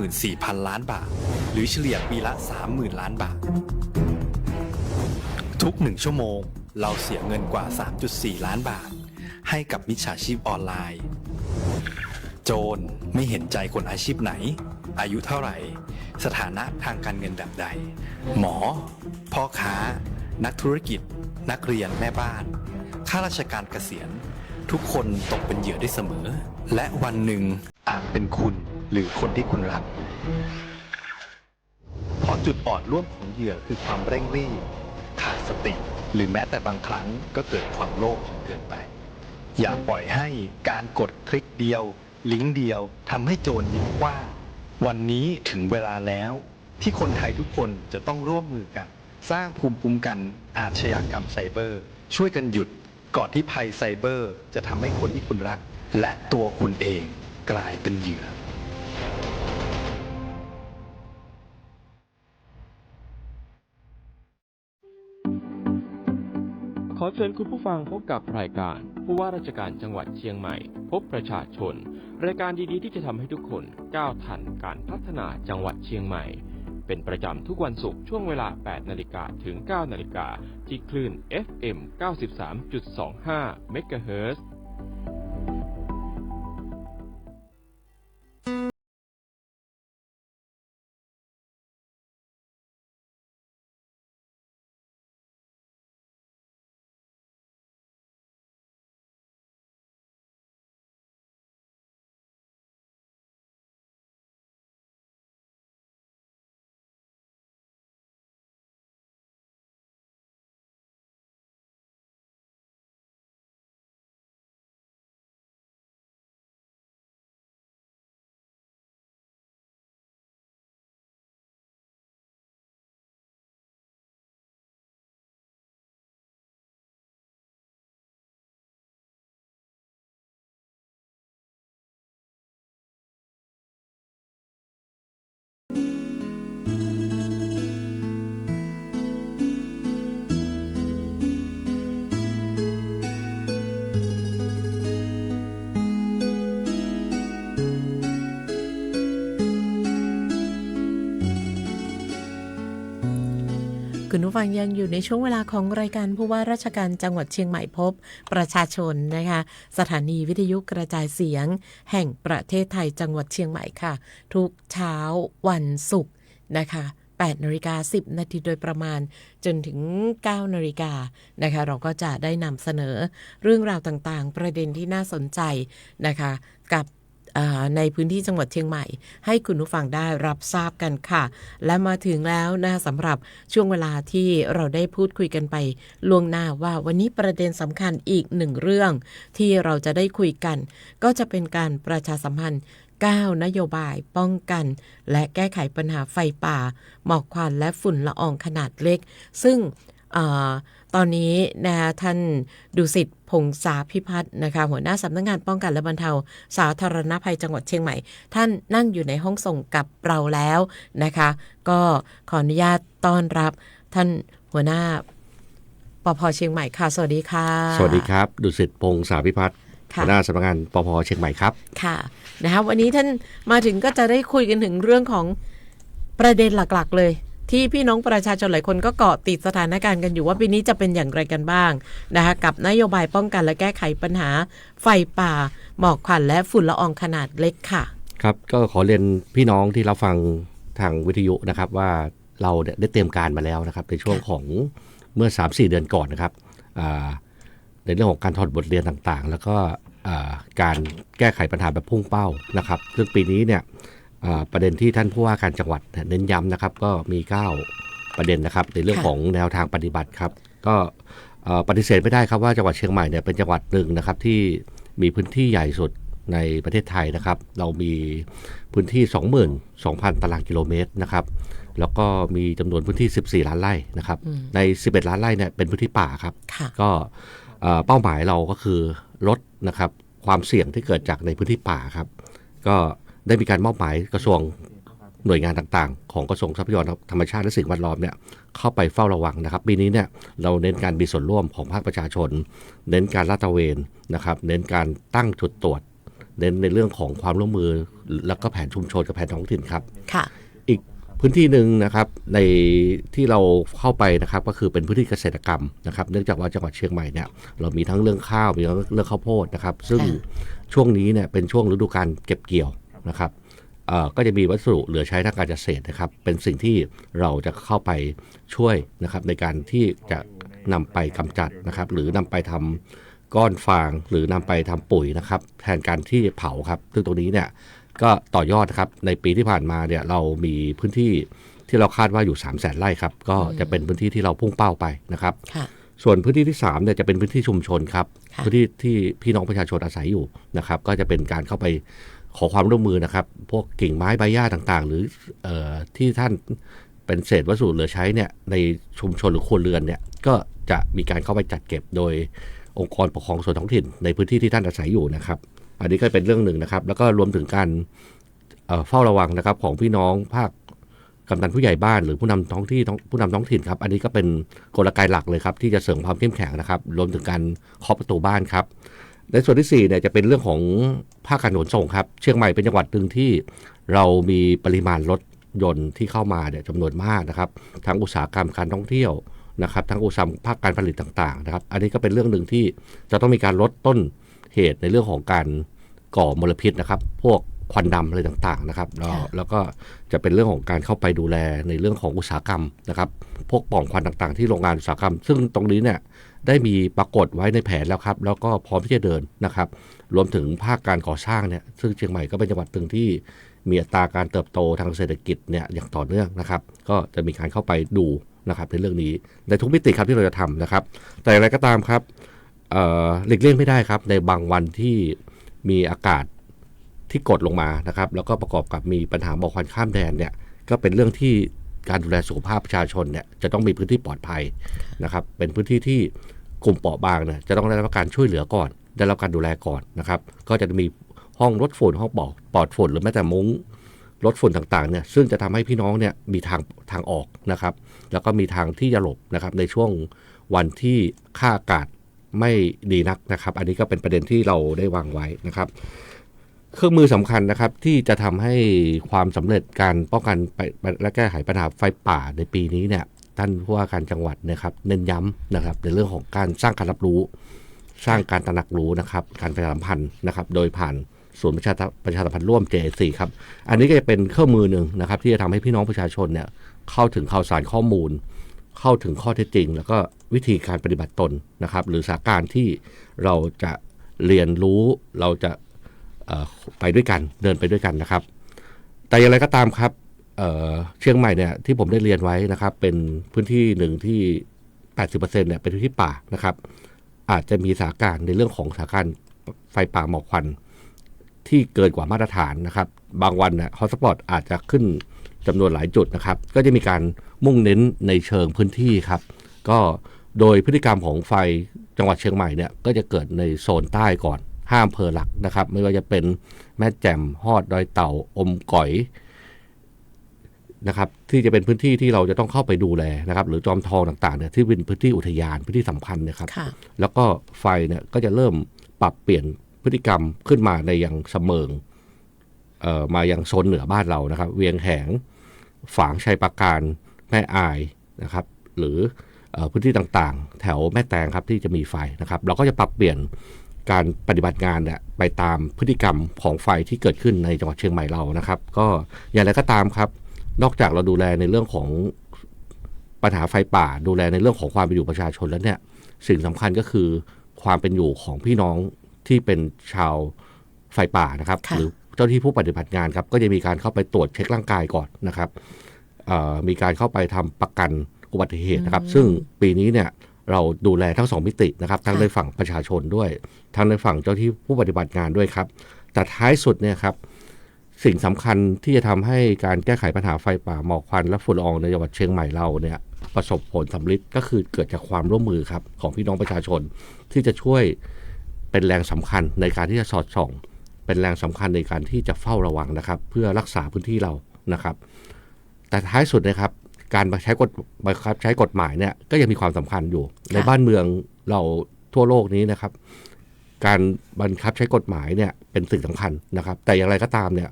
94,000 ล้านบาท หรือเฉลี่ยปีละ 30,000 ล้านบาท ทุก1ชั่วโมงเราเสียเงินกว่า 3.4 ล้านบาทให้กับมิจฉาชีพออนไลน์โจรไม่เห็นใจคนอาชีพไหนอายุเท่าไหร่สถานะทางการเงินแบบใดหมอพ่อค้านักธุรกิจนักเรียนแม่บ้านข้าราชการเกษียณทุกคนตกเป็นเหยื่อได้เสมอและวันหนึ่งอาจเป็นคุณหรือคนที่คุณรักเพราะจุดอ่อนร่วมของเหยื่อคือความเร่งรีบขาดสติหรือแม้แต่บางครั้งก็เกิดความโลภจนเกินไปอย่าปล่อยให้การกดคลิกเดียวลิงก์เดียวทำให้โจรยิ้มกว้างวันนี้ถึงเวลาแล้วที่คนไทยทุกคนจะต้องร่วมมือกันสร้างภูมิคุ้มกันอาชญากรรมไซเบอร์ช่วยกันหยุดก่อนที่ภัยไซเบอร์จะทำให้คนที่คุณรักและตัวคุณเองกลายเป็นเหยื่อ ขอเชิญคุณผู้ฟังพบกับรายการผู้ว่าราชการจังหวัดเชียงใหม่พบประชาชนรายการดีๆที่จะทำให้ทุกคนก้าวทันการพัฒนาจังหวัดเชียงใหม่เป็นประจำทุกวันศุกร์ช่วงเวลา 8 นาฬิกาถึง 9 นาฬิกาที่คลื่น FM 93.25 เมกะเฮิรตซ์คุณผู้ฟังยังอยู่ในช่วงเวลาของรายการผู้ว่าราชการจังหวัดเชียงใหม่พบประชาชนนะคะสถานีวิทยุกระจายเสียงแห่งประเทศไทยจังหวัดเชียงใหม่ค่ะทุกเช้าวันศุกร์นะคะ8:10 นาทีโดยประมาณจนถึง 9 นาฬิกานะคะเราก็จะได้นำเสนอเรื่องราวต่างๆประเด็นที่น่าสนใจนะคะกับในพื้นที่จังหวัดเชียงใหม่ให้คุณผู้ฟังได้รับทราบกันค่ะและมาถึงแล้วนะสำหรับช่วงเวลาที่เราได้พูดคุยกันไปล่วงหน้าว่าวันนี้ประเด็นสำคัญอีกหนึ่งเรื่องที่เราจะได้คุยกันก็จะเป็นการประชาสัมพันธ์9 นโยบายป้องกันและแก้ไขปัญหาไฟป่าหมอกควันและฝุ่นละอองขนาดเล็กซึ่งตอนนี้นะท่านดุสิตพงษาพิพัฒน์นะคะหัวหน้าสำนักงานป้องกันและบรรเทาสาธารณภัยจังหวัดเชียงใหม่ท่านนั่งอยู่ในห้องส่งกับเราแล้วนะคะก็ขออนุญาตต้อนรับท่านหัวหน้าปภ.เชียงใหม่ค่ะสวัสดีค่ะสวัสดีครับดุสิตพงษาพิพัฒน์หัวหน้าสำนักงานปภ.เชียงใหม่ครับค่ะนะคะวันนี้ท่านมาถึงก็จะได้คุยกันถึงเรื่องของประเด็นหลักๆเลยที่พี่น้องประชาชนหลายคนก็เกาะติดสถานการณ์กันอยู่ว่าปีนี้จะเป็นอย่างไรกันบ้างนะคะกับนโยบายป้องกันและแก้ไขปัญหาไฟป่าหมอกควันและฝุ่นละอองขนาดเล็กค่ะครับก็ขอเรียนพี่น้องที่รับฟังทางวิทยุนะครับว่าเราได้เตรียมการมาแล้วนะครับในช่วงของเมื่อ 3-4 เดือนก่อนนะครับในเรื่องของการถอดบทเรียนต่างๆแล้วก็การแก้ไขปัญหาแบบพุ่งเป้านะครับซึ่งปีนี้เนี่ยประเด็นที่ท่านผู้ว่าการจังหวัดเน้นย้ำนะครับก็มี9ประเด็นนะครับในเรื่องของแนวทางปฏิบัติครับก็ปฏิเสธไม่ได้ครับว่าจังหวัดเชียงใหม่เนี่ยเป็นจังหวัดหนึ่งนะครับที่มีพื้นที่ใหญ่สุดในประเทศไทยนะครับเรามีพื้นที่ 22,000 ตารางกิโลเมตรนะครับแล้วก็มีจำนวนพื้นที่14ล้านไร่นะครับใน11ล้านไร่เนี่ยเป็นพื้นที่ป่าครับก็เป้าหมายเราก็คือลดนะครับความเสี่ยงที่เกิดจากในพื้นที่ป่าครับก็ได้มีการมอบหมายกระทรวง หน่วยงานต่างๆของกระทรวงทรัพยากรธรรมชาติและสิ่งแวดล้อมเนี่ยเข้าไปเฝ้าระวังนะครับปีนี้เนี่ยเราเน้นการมีส่วนร่วมของภาคประชาชนเน้นการลาดตระเวนนะครับเน้นการตั้งจุดตรวจเน้นในเรื่องของความร่วมมือแล้วก็แผนชุมชนกับแผนท้องถิ่นครับ ค่ะ อีกพื้นที่หนึ่งนะครับในที่เราเข้าไปนะครับก็คือเป็นพื้นที่เกษตรกรรมนะครับเนื่องจากว่าจังหวัดเชียงใหม่เนี่ยเรามีทั้งเรื่องข้าวมีทั้งเรื่องข้าวโพดนะครับซึ่งช่วงนี้เนี่ยเป็นช่วงฤดูการเก็บเกี่ยวนะครับก็จะมีวัสดุเหลือใช้ทางการเกษตรนะครับเป็นสิ่งที่เราจะเข้าไปช่วยนะครับในการที่จะนำไปกำจัดนะครับหรือนำไปทำก้อนฟางหรือนำไปทำปุ๋ยนะครับแทนการที่เผาครับซึ่งตรงนี้เนี่ยก็ต่อยอดครับในปีที่ผ่านมาเนี่ยเรามีพื้นที่ที่เราคาดว่าอยู่ 300,000 ไร่ครับก็จะเป็นพื้นที่ที่เราพุ่งเป้าไปนะครับส่วนพื้นที่ที่3เนี่ยจะเป็นพื้นที่ชุมชนครับพื้นที่ที่พี่น้องประชาชนอาศัยอยู่นะครับก็จะเป็นการเข้าไปขอความร่วมมือนะครับพวกกิ่งไม้ใบหญ้าต่างๆหรือที่ท่านเป็นเศษวัสดุเหลือใช้เนี่ยในชุมชนหรือครัวเรือนเนี่ยก็จะมีการเข้าไปจัดเก็บโดยองค์กรปกครองส่วนท้องถิ่นในพื้นที่ที่ท่านอาศัยอยู่นะครับอันนี้ก็เป็นเรื่องหนึ่งนะครับแล้วก็รวมถึงการเฝ้าระวังนะครับของพี่น้องภาคกำนันผู้ใหญ่บ้านหรือผู้นำท้องถิ่นครับอันนี้ก็เป็นกลไกหลักเลยครับที่จะเสริมความเข้มแข็งนะครับรวมถึงการเคาะประตูบ้านครับในส่วนที่4เนี่ยจะเป็นเรื่องของภาคการขนส่งครับเชียงใหม่เป็นจังหวัดหนึ่งที่เรามีปริมาณรถยนต์ที่เข้ามาเนี่ยจำนวนมากนะครับทั้งอุตสาหกรรมการท่องเที่ยวนะครับทั้งอุตสาหกรรมภาคการผลิตต่างๆนะครับอันนี้ก็เป็นเรื่องหนึ่งที่จะต้องมีการลดต้นเหตุในเรื่องของการก่อมลพิษนะครับพวกควันดำอะไรต่างๆนะครับแล้วก็จะเป็นเรื่องของการเข้าไปดูแลในเรื่องของอุตสาหกรรมนะครับพวกปล่องควันต่างๆที่โรงงานอุตสาหกรรมซึ่งตรงนี้เนี่ยได้มีปรากฏไว้ในแผนแล้วครับแล้วก็พร้อมที่จะเดินนะครับรวมถึงภาคการก่อสร้างเนี่ยซึ่งเชียงใหม่ก็เป็นจังหวัดหนึ่งที่มีอัตราการเติบโตทางเศรษฐกิจเนี่ยอย่างต่อเนื่องนะครับก็จะมีการเข้าไปดูนะครับในเรื่องนี้ในทุกมิติครับที่เราจะทำนะครับแต่อะไรก็ตามครับหลีกเลี่ยงไม่ได้ครับในบางวันที่มีอากาศที่กดลงมานะครับแล้วก็ประกอบกับมีปัญหาหมอกควันข้ามแดนเนี่ยก็เป็นเรื่องที่การดูแลสุขภาพประชาชนเนี่ยจะต้องมีพื้นที่ปลอดภัยนะครับเป็นพื้นที่ที่กลุ่มเปราะบางเนี่ยจะต้องได้รับการช่วยเหลือก่อนได้รับการดูแลก่อนนะครับก็จะมีห้องลดฝุ่นห้องปลอดฝุ่นหรือแม้แต่มุ้งลดฝุ่นต่างๆเนี่ยซึ่งจะทำให้พี่น้องเนี่ยมีทางออกนะครับแล้วก็มีทางที่จะหลบนะครับในช่วงวันที่ค่าอากาศไม่ดีนักนะครับอันนี้ก็เป็นประเด็นที่เราได้วางไว้นะครับเครื่องมือสำคัญนะครับที่จะทำให้ความสำเร็จการป้องกันและแก้ไขปัญหาไฟป่าในปีนี้เนี่ยท่านผู้ว่าการจังหวัดนะครับเน้นย้ำนะครับในเรื่องของการสร้างการรับรู้สร้างการตระหนักรู้นะครับการประชาสัมพันธ์นะครับโดยผ่านศูนย์ประชาสัมพันธ์ร่วม JAC ครับอันนี้ก็จะเป็นเครื่องมือหนึ่งนะครับที่จะทำให้พี่น้องประชาชนเนี่ยเข้าถึงข่าวสารข้อมูลเข้าถึงข้อเท็จจริงแล้วก็วิธีการปฏิบัติตนนะครับหรือสถานการณ์ที่เราจะเรียนรู้เราจะไปด้วยกันเดินไปด้วยกันนะครับแต่อย่างไรก็ตามครับเชียงใหม่เนี่ยที่ผมได้เรียนไว้นะครับเป็นพื้นที่หนึ่งที่ 80% เนี่ยเป็นพื้นที่ป่านะครับอาจจะมีสถานการณ์ในเรื่องของสถานการณ์ไฟป่าหมอกควันที่เกินกว่ามาตรฐานนะครับบางวันเนี่ยฮอตสปอตอาจจะขึ้นจำนวนหลายจุดนะครับก็จะมีการมุ่งเน้นในเชิงพื้นที่ครับก็โดยพฤติกรรมของไฟจังหวัดเชียงใหม่เนี่ยก็จะเกิดในโซนใต้ก่อน5 อำเภอหลักนะครับไม่ว่าจะเป็นแม่แจ่มฮอดดอยเต่าอมก๋อยนะครับที่จะเป็นพื้นที่ที่เราจะต้องเข้าไปดูแลนะครับหรือจอมทองต่างๆเนี่ยที่เป็นพื้นที่อุทยานพื้นที่สำคัญนะครับแล้วก็ไฟเนี่ยก็จะเริ่มปรับเปลี่ยนพฤติกรรมขึ้นมาในอย่างเสมิงมายังโซนเหนือบ้านเรานะครับเวียงแหงฝางชัยปราการแม่อายนะครับหรือพื้นที่ต่างๆแถวแม่แตงครับที่จะมีไฟนะครับเราก็จะปรับเปลี่ยนการปฏิบัติงานเนี่ยไปตามพฤติกรรมของไฟที่เกิดขึ้นในจังหวัดเชียงใหม่เรานะครับก็อย่างไรก็ตามครับนอกจากเราดูแลในเรื่องของปัญหาไฟป่าดูแลในเรื่องของความเป็นอยู่ประชาชนแล้วเนี่ยสิ่งสำคัญก็คือความเป็นอยู่ของพี่น้องที่เป็นชาวไฟป่านะครับหรือเจ้าที่ผู้ปฏิบัติงานครับก็จะมีการเข้าไปตรวจเช็คร่างกายก่อนนะครับมีการเข้าไปทำประกันอุบัติเหตุนะครับซึ่งปีนี้เนี่ยเราดูแลทั้ง2 มิตินะครับทั้งในฝั่งประชาชนด้วยทั้งในฝั่งเจ้าที่ผู้ปฏิบัติงานด้วยครับแต่ท้ายสุดเนี่ยครับสิ่งสำคัญที่จะทำให้การแก้ไขปัญหาไฟป่าหมอกควันและฝุ่นละอองในจังหวัดเชียงใหม่เราเนี่ยประสบผลสำเร็จก็คือเกิดจากความร่วมมือครับของพี่น้องประชาชนที่จะช่วยเป็นแรงสำคัญในการที่จะสอดส่องเป็นแรงสำคัญในการที่จะเฝ้าระวังนะครับเพื่อรักษาพื้นที่เรา นะครับแต่ท้ายสุดนะครับการบังคับใช้กฎหมายเนี่ยก็ยังมีความสำคัญอยู่ในบ้านเมืองเราทั่วโลกนี้นะครับการบังคับใช้กฎหมายเนี่ยเป็นสิ่งสำคัญนะครับแต่อย่างไรก็ตามเนี่ย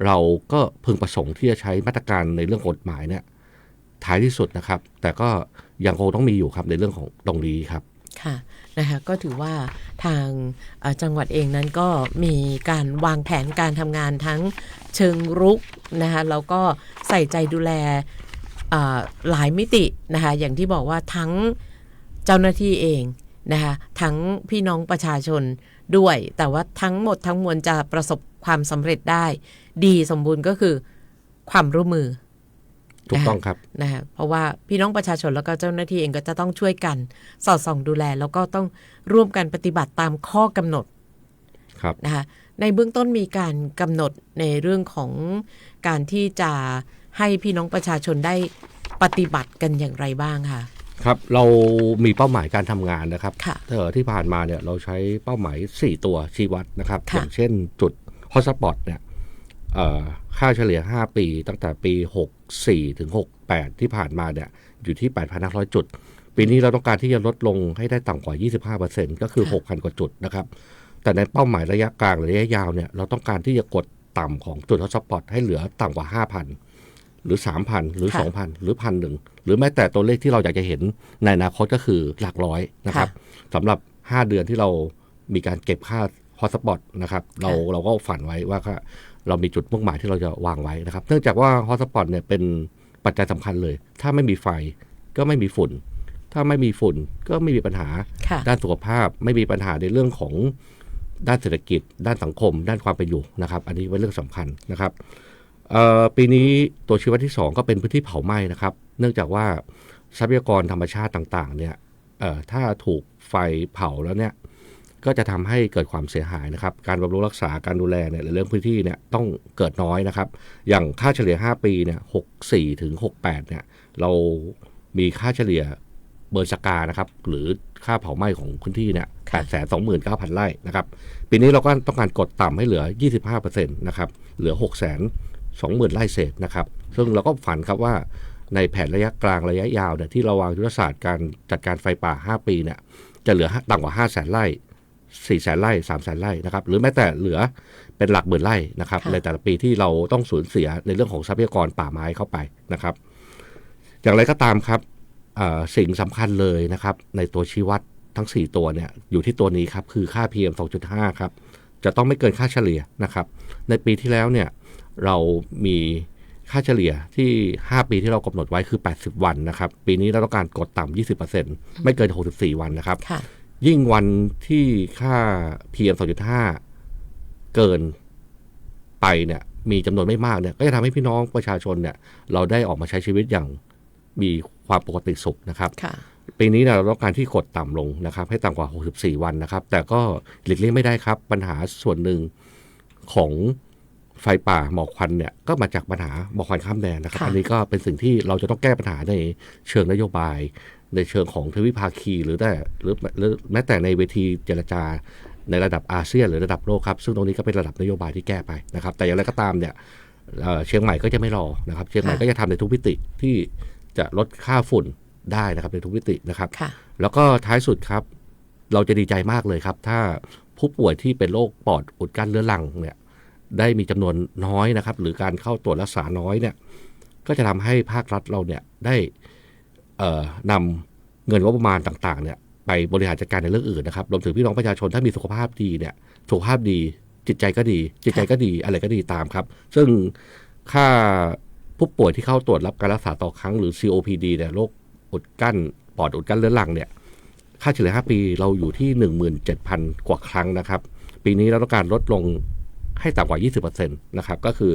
เราก็พึงประสงค์ที่จะใช้มาตรการในเรื่องกฎหมายเนี่ยท้ายที่สุดนะครับแต่ก็ยังคงต้องมีอยู่ครับในเรื่องของตรงนี้ครับค่ะนะคะก็ถือว่าทางจังหวัดเองนั้นก็มีการวางแผนการทำงานทั้งเชิงรุกนะคะแล้วก็ใส่ใจดูแลหลายมิตินะคะอย่างที่บอกว่าทั้งเจ้าหน้าที่เองนะคะทั้งพี่น้องประชาชนด้วยแต่ว่าทั้งหมดทั้งมวลจะประสบความสำเร็จได้ดีสมบูรณ์ก็คือความร่วมมือถูกต้องครับนะคะเพราะว่าพี่น้องประชาชนแล้วก็เจ้าหน้าที่เองก็จะต้องช่วยกันสอดส่องดูแลแล้วก็ต้องร่วมกันปฏิบัติตามข้อกำหนดนะคะในเบื้องต้นมีการกำหนดในเรื่องของการที่จะให้พี่น้องประชาชนได้ปฏิบัติกันอย่างไรบ้างคะครับเรามีเป้าหมายการทำงานนะครับที่ผ่านมาเนี่ยเราใช้เป้าหมาย4ตัวชี้วัดนะครับอย่างเช่นจุดฮอตสปอตเนี่ยค่าเฉลี่ย5ปีตั้งแต่ปี64ถึง68ที่ผ่านมาเนี่ยอยู่ที่ 8,500 จุดปีนี้เราต้องการที่จะลดลงให้ได้ต่ำกว่า 25% ก็คือ 6,000 กว่าจุดนะครับแต่ในเป้าหมายระยะกลางระยะยาวเนี่ยเราต้องการที่จะกดต่ำของจุดฮอตสปอตให้เหลือต่ำกว่า 5,000 หรือ 3,000 หรือ 2,000 หรือ 1,000 หรือแม้แต่ตัวเลขที่เราอยากจะเห็นในอนาคตก็คือหลักร้อยนะครับสำหรับ5เดือนที่เรามีการเก็บค่าฮอตสปอตนะครับเราก็ฝันไว้ว่าเรามีจุดมุ่งหมายที่เราจะวางไว้นะครับเนื่องจากว่าฮอตสปอตเนี่ยเป็นปัจจัยสำคัญเลยถ้าไม่มีไฟก็ไม่มีฝุ่นถ้าไม่มีฝุ่นก็ไม่มีปัญหาด้านสุขภาพไม่มีปัญหาในเรื่องของด้านเศรษฐกิจด้านสังคมด้านความเป็นอยู่นะครับอันนี้เป็นเรื่องสำคัญนะครับปีนี้ตัวชี้วัดที่2ก็เป็นพื้นที่เผาไหม้นะครับเนื่องจากว่าทรัพยากรธรรมชาติต่างๆเนี่ยถ้าถูกไฟเผาแล้วเนี่ยก็จะทำให้เกิดความเสียหายนะครับการบำรุงรักษาการดูแลเนี่ยในเรื่องพื้นที่เนี่ยต้องเกิดน้อยนะครับอย่างค่าเฉลี่ย5ปีเนี่ย64ถึง68เนี่ยเรามีค่าเฉลี่ยเบอร์สกานะครับหรือค่าเผาไหม้ของพื้นที่เนี่ย 829,000 ไร่นะครับปีนี้เราก็ต้องการกดต่ำให้เหลือ 25% นะครับเหลือ 620,000 ไร่เศษนะครับซึ่งเราก็ฝันครับว่าในแผนระยะกลางระยะยาวเนี่ยที่เราวางยุทธศาสตร์การจัดการไฟป่า5ปีเนี่ยจะเหลือต่ำกว่า 500,000 ไร่400,000 ไร่ 300,000 ไร่นะครับหรือแม้แต่เหลือเป็นหลักหมื่นไร่นะครับในแต่ละปีที่เราต้องสูญเสียในเรื่องของทรัพยากรป่าไม้เข้าไปนะครับอย่างไรก็ตามครับสิ่งสำคัญเลยนะครับในตัวชี้วัดทั้ง4ตัวเนี่ยอยู่ที่ตัวนี้ครับคือค่า PM 2.5 ครับจะต้องไม่เกินค่าเฉลี่ยนะครับในปีที่แล้วเนี่ยเรามีค่าเฉลี่ยที่5ปีที่เรากำหนดไว้คือ80วันนะครับปีนี้เราต้องการกดต่ำ 20% ไม่เกิน64วันนะครับยิ่งวันที่ค่า PM 2.5 เกินไปเนี่ยมีจำนวนไม่มากเนี่ยก็จะทำให้พี่น้องประชาชนเนี่ยเราได้ออกมาใช้ชีวิตอย่างมีความปกติสุขนะครับปีนี้เราต้องการที่กดต่ำลงนะครับให้ต่ำกว่า64วันนะครับแต่ก็หลีกเลี่ยงไม่ได้ครับปัญหาส่วนหนึ่งของไฟป่าหมอกควันเนี่ยก็มาจากปัญหาหมอกควันข้ามแดนนะครับอันนี้ก็เป็นสิ่งที่เราจะต้องแก้ปัญหาในเชิงนโยบายในเชิงของทวิภาคีหรือแม้แต่ในเวทีเจรจาในระดับอาเซียนหรือระดับโลกครับซึ่งตรงนี้ก็เป็นระดับนโยบายที่แก้ไปนะครับแต่อย่างไรก็ตามเนี่ยเชียงใหม่ก็จะไม่รอนะครับเชียงใหม่ก็จะทำในทุกมิติที่จะลดค่าฝุ่นได้นะครับในทุกมิตินะครับแล้วก็ท้ายสุดครับเราจะดีใจมากเลยครับถ้าผู้ป่วยที่เป็นโรคปอดอุดกั้นเรื้อรังเนี่ยได้มีจำนวนน้อยนะครับหรือการเข้าตรวจรักษาน้อยเนี่ยก็จะทำให้ภาครัฐเราเนี่ยได้นำเงินงบประมาณต่างๆเนี่ยไปบริหารจัดการในเรื่องอื่นนะครับรวมถึงพี่น้องประชาชนถ้ามีสุขภาพดีเนี่ยสุขภาพดีจิตใจก็ดีจิตใจก็ดีอะไรก็ดีตามครับซึ่งค่าผู้ป่วยที่เข้าตรวจรับการรักษาต่อครั้งหรือ COPD เนี่ยโรคอุดกั้นปอดอุดกั้นเรื้อรังเนี่ยค่าเฉลี่ย5ปีเราอยู่ที่ 17,000 กว่าครั้งนะครับปีนี้เราต้องการลดลงให้ต่ำกว่า 20% นะครับก็คือ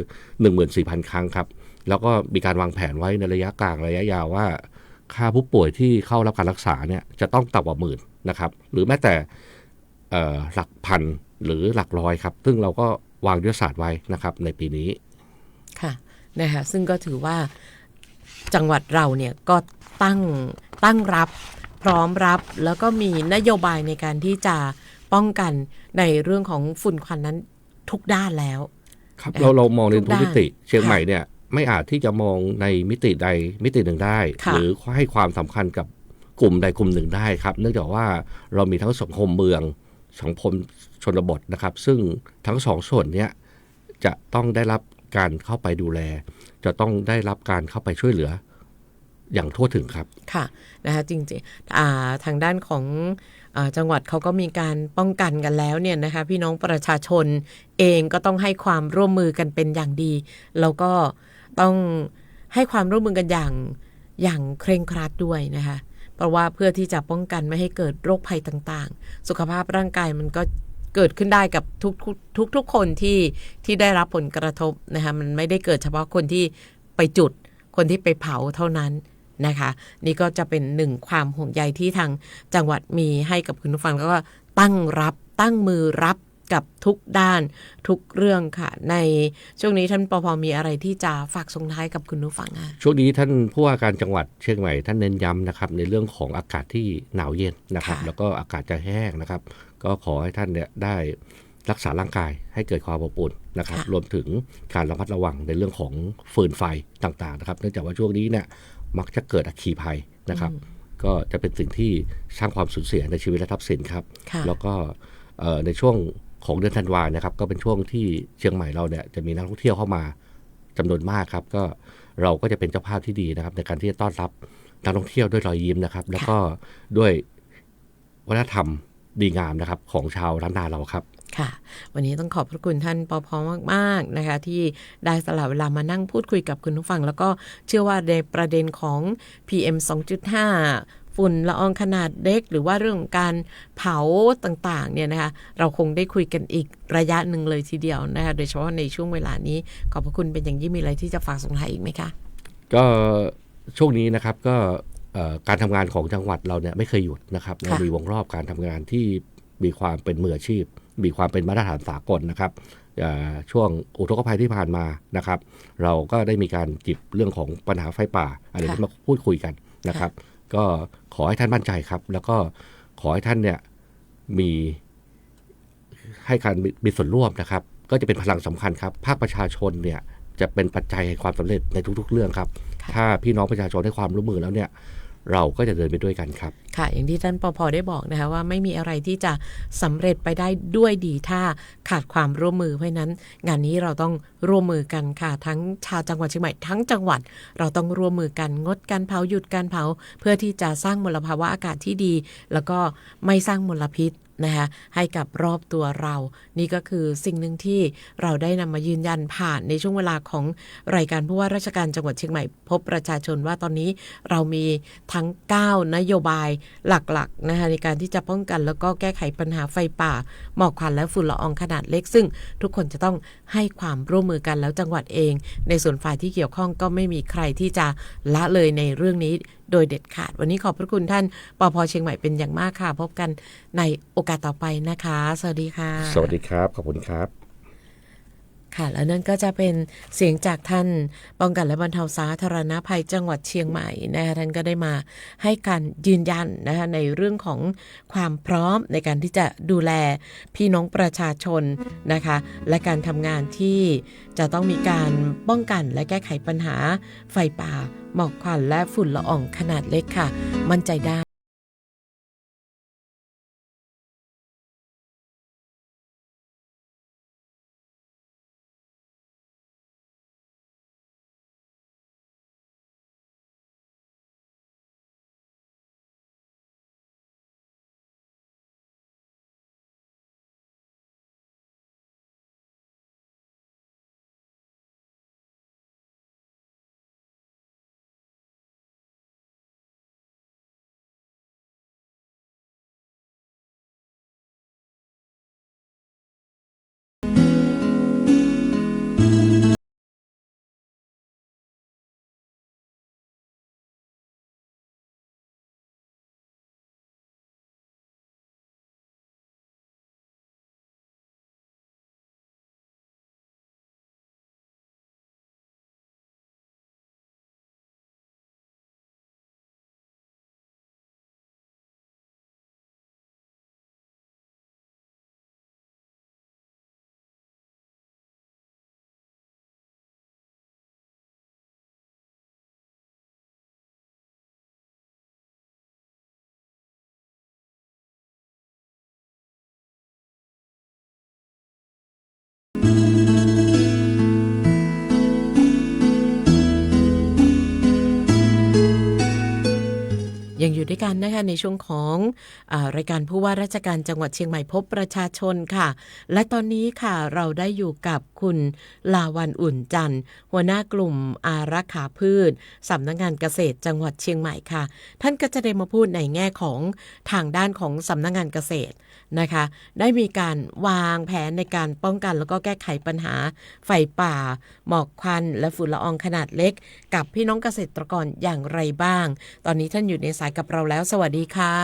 14,000 ครั้งครับแล้วก็มีการวางแผนไว้ในระยะกลางระยะยาวว่าค่าผู้ป่วยที่เข้ารับการรักษาเนี่ยจะต้องต่ำกว่า 10,000 นะครับหรือแม้แต่หลักพันหรือหลักร้อยครับซึ่งเราก็วางยุทธศาสตร์ไว้นะครับในปีนี้ค่ะนะคะซึ่งก็ถือว่าจังหวัดเราเนี่ยก็ตั้งรับพร้อมรับแล้วก็มีนโยบายในการที่จะป้องกันในเรื่องของฝุ่นควันนั้นทุกด้านแล้วครับเรามองในทุกมิติเชียงใหม่เนี่ย ไม่อาจที่จะมองในมิติใดมิติหนึ่งได้ ค่ะ หรือให้ความสำคัญกับกลุ่มใดกลุ่มหนึ่งได้ครับเนื่องจากว่าเรามีทั้งสังคมเมืองสังคมชนบทนะครับ ซึ่งทั้งสองส่วนเนี้ยจะต้องได้รับการเข้าไปดูแล จะต้องได้รับการเข้าไปช่วยเหลืออย่างทั่วถึงครับ ค่ะนะคะจริงๆทางด้านของจังหวัดเขาก็มีการป้องกันกันแล้วเนี่ยนะคะพี่น้องประชาชนเองก็ต้องให้ความร่วมมือกันเป็นอย่างดีแล้วก็ต้องให้ความร่วมมือกันอย่างเคร่งครัดด้วยนะคะเพราะว่าเพื่อที่จะป้องกันไม่ให้เกิดโรคภัยต่างๆสุขภาพร่างกายมันก็เกิดขึ้นได้กับทุกคนที่ได้รับผลกระทบนะคะมันไม่ได้เกิดเฉพาะคนที่ไปจุดคนที่ไปเผาเท่านั้นนะคะนี่ก็จะเป็นหนึ่งความห่วงใยที่ทางจังหวัดมีให้กับคุณผู้ฟังแล้วก็ตั้งมือรับกับทุกด้านทุกเรื่องค่ะในช่วงนี้ท่านปภมีอะไรที่จะฝากส่งท้ายกับคุณผู้ฟังอ่ะ ช่วงนี้ท่านผู้ว่าการจังหวัดเชียงใหม่ท่านเน้นย้ำนะครับในเรื่องของอากาศที่หนาวเย็นนะครับ ค่ะ แล้วก็อากาศจะแห้งนะครับ ก็ขอให้ท่านเนี่ยได้รักษาร่างกายให้เกิดความอบอุ่นนะครับ รวมถึงการระมัดระวังในเรื่องของฟืนไฟต่างๆนะครับเนื่องจากว่าช่วงนี้เนี่ยมักจะเกิดอัคคีภัยนะครับ ก็จะเป็นสิ่งที่สร้างความสูญเสียในชีวิตและทรัพย์สินครับ ค่ะ แล้วก็ในช่วงของเดือนธันวานะครับก็เป็นช่วงที่เชียงใหม่เราเนี่ยจะมีนักท่องเที่ยวเข้ามาจำนวนมากครับก็เราก็จะเป็นเจ้าภาพที่ดีนะครับในการที่จะต้อนรับนักท่องเที่ยวด้วยรอยยิ้มนะครับ แล้วก็ด้วยวัฒนธรรมดีงามนะครับของชาวล้านนาเราครับ ค่ะวันนี้ต้องขอบพระคุณท่านปภมากๆนะคะที่ได้สละเวลามานั่งพูดคุยกับคุณผู้ฟัง แล้วก็เชื่อว่าในประเด็นของ PM 2.5 ฝุ่นละอองขนาดเล็กหรือว่าเรื่องของการเผาต่างๆเนี่ยนะคะเราคงได้คุยกันอีกระยะหนึ่งเลยทีเดียวนะคะโดยเฉพาะในช่วงเวลานี้ขอบพระคุณเป็นอย่างยิ่งมีอะไรที่จะฝากส่งท้ายอีกไหมคะ ก็ช่วงนี้นะครับก็การทำงานของจังหวัดเราเนี่ยไม่เคยหยุดนะครับเรามีวงรอบการทำงานที่มีความเป็นมืออาชีพ มีความเป็นมาตรฐานสากลนะครับช่วงอุทกภัยที่ผ่านมานะครับ เราก็ได้มีการจิบเรื่องของปัญหาไฟป่าอะไรที่มาพูดคุยกันนะครับ ก็ขอให้ท่านมั่นใจครับ แล้วก็ขอให้ท่านเนี่ยมีให้การมีส่วนร่วมนะครับ ก็จะเป็นพลังสำคัญครับภาคประชาชนเนี่ยจะเป็นปัจจัยแห่งความสำเร็จในทุกๆเรื่องครับ ถ้าพี่น้องประชาชนให้ความร่วมมือแล้วเนี่ยเราก็จะเดินไปด้วยกันครับ ค่ะอย่างที่ท่านปภได้บอกนะคะว่าไม่มีอะไรที่จะสำเร็จไปได้ด้วยดีถ้าขาดความร่วมมือเพราะฉะนั้นงานนี้เราต้องร่วมมือกันค่ะทั้งชาวจังหวัดเชียงใหม่ทั้งจังหวัดเราต้องร่วมมือกันงดการเผาหยุดการเผาเพื่อที่จะสร้างมลภาวะอากาศที่ดี แล้วก็ไม่สร้างมลพิษนะคะให้กับรอบตัวเรา นี่ก็คือสิ่งหนึ่งที่เราได้นำมายืนยันผ่านในช่วงเวลาของรายการผู้ว่าราชการจังหวัดเชียงใหม่พบประชาชนว่าตอนนี้เรามีทั้ง 9 นโยบายหลักๆนะคะในการที่จะป้องกันแล้วก็แก้ไขปัญหาไฟป่าหมอกควันและฝุ่นละอองขนาดเล็กซึ่งทุกคนจะต้องให้ความร่วมมือกันแล้วจังหวัดเอง ในส่วนฝ่ายที่เกี่ยวข้องก็ไม่มีใครที่จะละเลยในเรื่องนี้โดยเด็ดขาดวันนี้ขอบพระคุณท่านปภเชียงใหม่เป็นอย่างมากค่ะพบกันในโอกาสต่อไปนะคะ สวัสดีค่ะ สวัสดีครับขอบคุณครับ ค่ะแล้วนั่นก็จะเป็นเสียงจากท่านป้องกันและบรรเทาสาธารณภัยจังหวัดเชียงใหม่นะคะท่านก็ได้มาให้การยืนยันนะคะในเรื่องของความพร้อมในการที่จะดูแลพี่น้องประชาชนนะคะและการทำงานที่จะต้องมีการป้องกันและแก้ไขปัญหาไฟป่าหมอกควันและฝุ่นละอองขนาดเล็กค่ะมั่นใจได้ ยังอยู่ด้วยกันนะคะในช่วงของรายการผู้ว่าราชการจังหวัดเชียงใหม่พบประชาชนค่ะและตอนนี้ค่ะเราได้อยู่กับคุณลาวันอุ่นจันทร์หัวหน้ากลุ่มอารักขาพืชสำนักงานเกษตรจังหวัดเชียงใหม่ค่ะท่านก็จะได้มาพูดในแง่ของทางด้านของสำนักงานเกษตรนะคะได้มีการวางแผนในการป้องกันแล้วก็แก้ไขปัญหาไฟป่าหมอกควันและฝุ่นละอองขนาดเล็กกับพี่น้องเกษตรกรอย่างไรบ้างตอนนี้ท่านอยู่ในสายกับเราแล้วสวัสดีค่ะ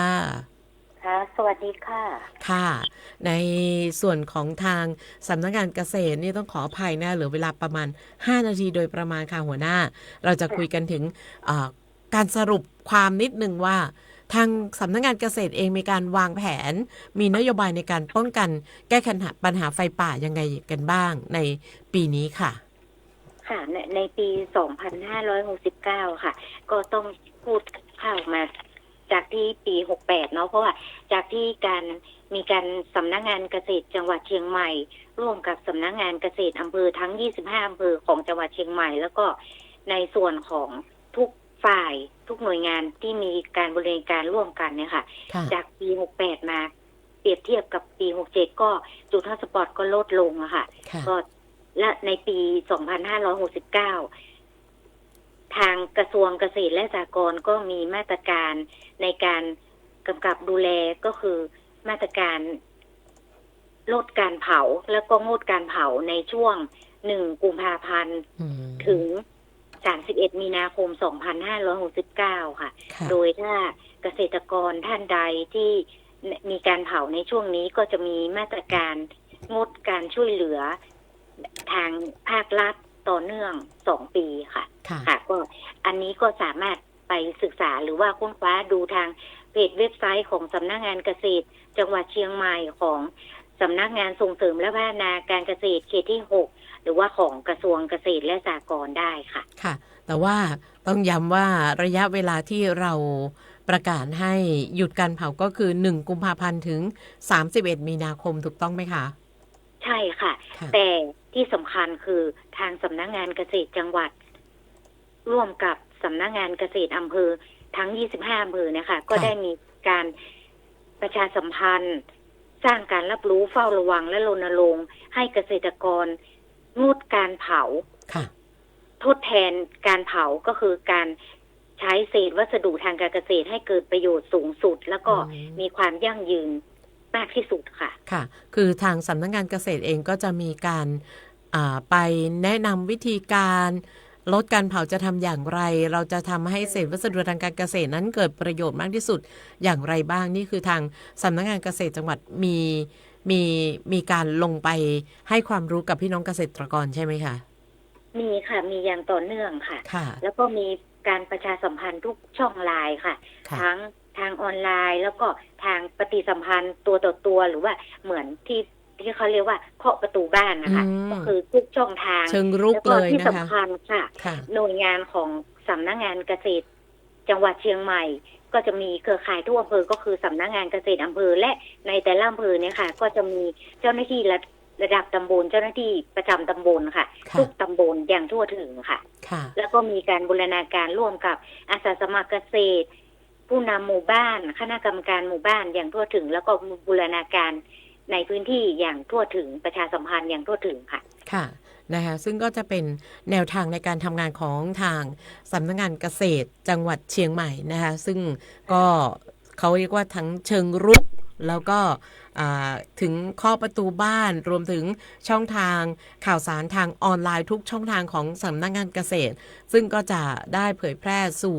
ค่ะสวัสดีค่ะค่ะในส่วนของทางสำนักงานเกษตรนี่ต้องขออภัยนะเหลือเวลาประมาณ5นาทีโดยประมาณค่ะหัวหน้าเราจะคุยกันถึงการสรุปความนิดนึงว่าทางสำนักงานเกษตรเองมีการวางแผนมีนโยบายในการป้องกันแก้ไขปัญหาไฟป่ายังไงกันบ้างในปีนี้ค่ะค่ะในปี 2569 ค่ะก็ต้องพูดเข้ามาจากที่ปี 68 เนาะเพราะว่าจากที่มีการสำนักงานเกษตรจังหวัดเชียงใหม่ร่วมกับสำนักงานเกษตรอำเภอทั้ง25อำเภอของจังหวัดเชียงใหม่แล้วก็ในส่วนของทุกฝ่ายทุกหน่วยงานที่มีการบริการร่วมกันเนี่ยค่ะจากปี 68 มาเปรียบเทียบกับปี 67 ก็จุดฮอตสปอตก็ลดลงอะค่ะก็และในปี 2569 ทางกระทรวงเกษตรและสหกรณ์ก็มีมาตรการในการกำกับดูแลก็คือมาตรการลดการเผาแล้วก็งดการเผาในช่วง1กุมภาพันธ์ถึง31มีนาคม 2569 ค่ะโดยถ้าเกษตรกรท่านใดที่มีการเผาในช่วงนี้ก็จะมีมาตรการงดการช่วยเหลือทางภาครัฐต่อเนื่อง2ปีค่ะค่ะก็อันนี้ก็สามารถไปศึกษาหรือว่าค้นคว้าดูทางเพจเว็บไซต์ของสำนักงานเกษตรจังหวัดเชียงใหม่ของสำนักงานส่งเสริมและพัฒนาการเกษตรเขตที่6หรือว่าของกระทรวงเกษตรและสหกรณ์ได้ค่ะค่ะแต่ว่าต้องย้ำว่าระยะเวลาที่เราประกาศให้หยุดการเผาก็คือ1กุมภาพันธ์ถึง31มีนาคมถูกต้องไหมคะใช่ค่ะแต่ที่สำคัญคือทางสำนักงานเกษตรจังหวัดร่วมกับสำนักงานเกษตรอำเภอทั้ง25อำเภอนะคะก็ได้มีการประชาสัมพันธ์สร้างการรับรู้เฝ้าระวังและรณรงค์ให้เกษตรกรงดการเผาทดแทนการเผาก็คือการใช้เศษวัสดุทางการเกษตรให้เกิดประโยชน์สูงสุดแล้วก็มีความยั่งยืนมากที่สุดค่ะค่ะคือทางสำนักงานเกษตรเองก็จะมีการไปแนะนำวิธีการลดการเผาจะทำอย่างไรเราจะทำให้เศษวัสดุทางการเกษตรนั้นเกิดประโยชน์มากที่สุดอย่างไรบ้างนี่คือทางสำนักงานเกษตรจังหวัดมีการลงไปให้ความรู้กับพี่น้องเกษตรกรใช่ไหมคะมีค่ะมีอย่างต่อเนื่องค่ะแล้วก็มีการประชาสัมพันธ์ทุกช่องไลน์ค่ะทั้งทางออนไลน์แล้วก็ทางปฏิสัมพันธ์ตัวต่อตัวหรือว่าเหมือนที่เขาเรียกว่าเคาะประตูบ้านนะคะก็คือทุกช่องทางเชิงรุกเลยนะคะที่สำคัญค่ะหน่วยงานของสำนักงานเกษตรจังหวัดเชียงใหม่ก็จะมีเครือข่ายทุกอำเภอก็คือสำนักงานเกษตรอำเภอและในแต่ละอำเภอเนี่ยค่ะก็จะมีเจ้าหน้าที่ระดับตำบลเจ้าหน้าที่ประจำตำบลค่ะทุกตำบลอย่างทั่วถึงค่ะแล้วก็มีการบูรณาการร่วมกับอาสาสมัครเกษตรผู้นำหมู่บ้านคณะกรรมการหมู่บ้านอย่างทั่วถึงแล้วก็บูรณาการในพื้นที่อย่างทั่วถึงประชาสัมพันธ์อย่างทั่วถึงค่ะค่ะนะคะซึ่งก็จะเป็นแนวทางในการทำงานของทางสำนักงานเกษตรจังหวัดเชียงใหม่นะคะซึ่งก็เขาเรียกว่าทั้งเชิงรุกแล้วก็ถึงข้อประตูบ้านรวมถึงช่องทางข่าวสารทางออนไลน์ทุกช่องทางของสำนักงานเกษตรซึ่งก็จะได้เผยแพร่สู่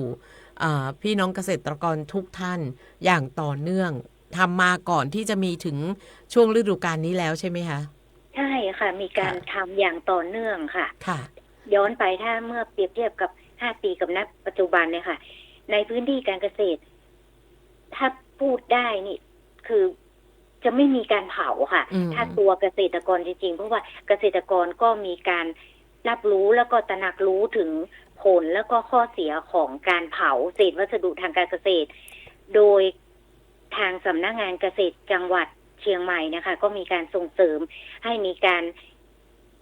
พี่น้องเกษตรกรทุกท่านอย่างต่อเนื่องทำมาก่อนที่จะมีถึงช่วงฤดูกาลนี้แล้วใช่ไหมคะใช่ค่ะมีการทำอย่างต่อเนื่องค่ะย้อนไปถ้าเมื่อเปรียบเทียบกับ5ปีกับณปัจจุบันเนี่ยค่ะในพื้นที่การเกษตรถ้าพูดได้นี่คือจะไม่มีการเผาค่ะถ้าตัวเกษตรกรจริงๆเพราะว่าเกษตรกรก็มีการรับรู้แล้วก็ตระหนักรู้ถึงผลแล้วก็ข้อเสียของการเผาเศษวัสดุทางการเกษตรโดยทางสำนักงานเกษตรจังหวัดเชียงใหม่นะคะก็มีการส่งเสริมให้มีการ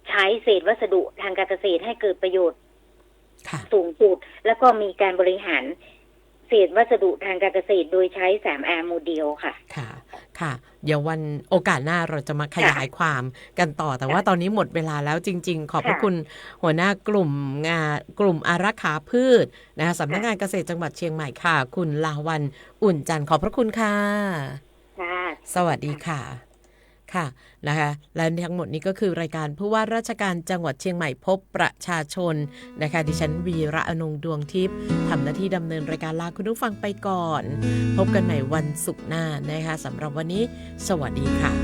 ใช้เศษวัสดุทางการเกษตรให้เกิดประโยชน์สูงสุดแล้วก็มีการบริหาร เศษวัสดุทางการเกษตรโดยใช้ 3R โมเดลค่ะค่ะค่ะเดี๋ยววันโอกาสหน้าเราจะมาขยายความกันต่อแต่ว่าตอนนี้หมดเวลาแล้วจริงๆขอบพระคุณหัวหน้ากลุ่มอารักขาพืชนะคะสำนักงานเกษตรจังหวัดเชียงใหม่ค่ะคุณลาวันอุ่นจันทร์ขอบพระคุณค่ะสวัสดีค่ะค่ะนะคะและทั้งหมดนี้ก็คือรายการผู้ว่าราชการจังหวัดเชียงใหม่พบประชาชนนะคะดิฉันวีระอนงดวงทิพย์ทำหน้าที่ดำเนินรายการลาคุณผู้ฟังไปก่อนพบกันใหม่วันศุกร์หน้านะคะสำหรับวันนี้สวัสดีค่ะ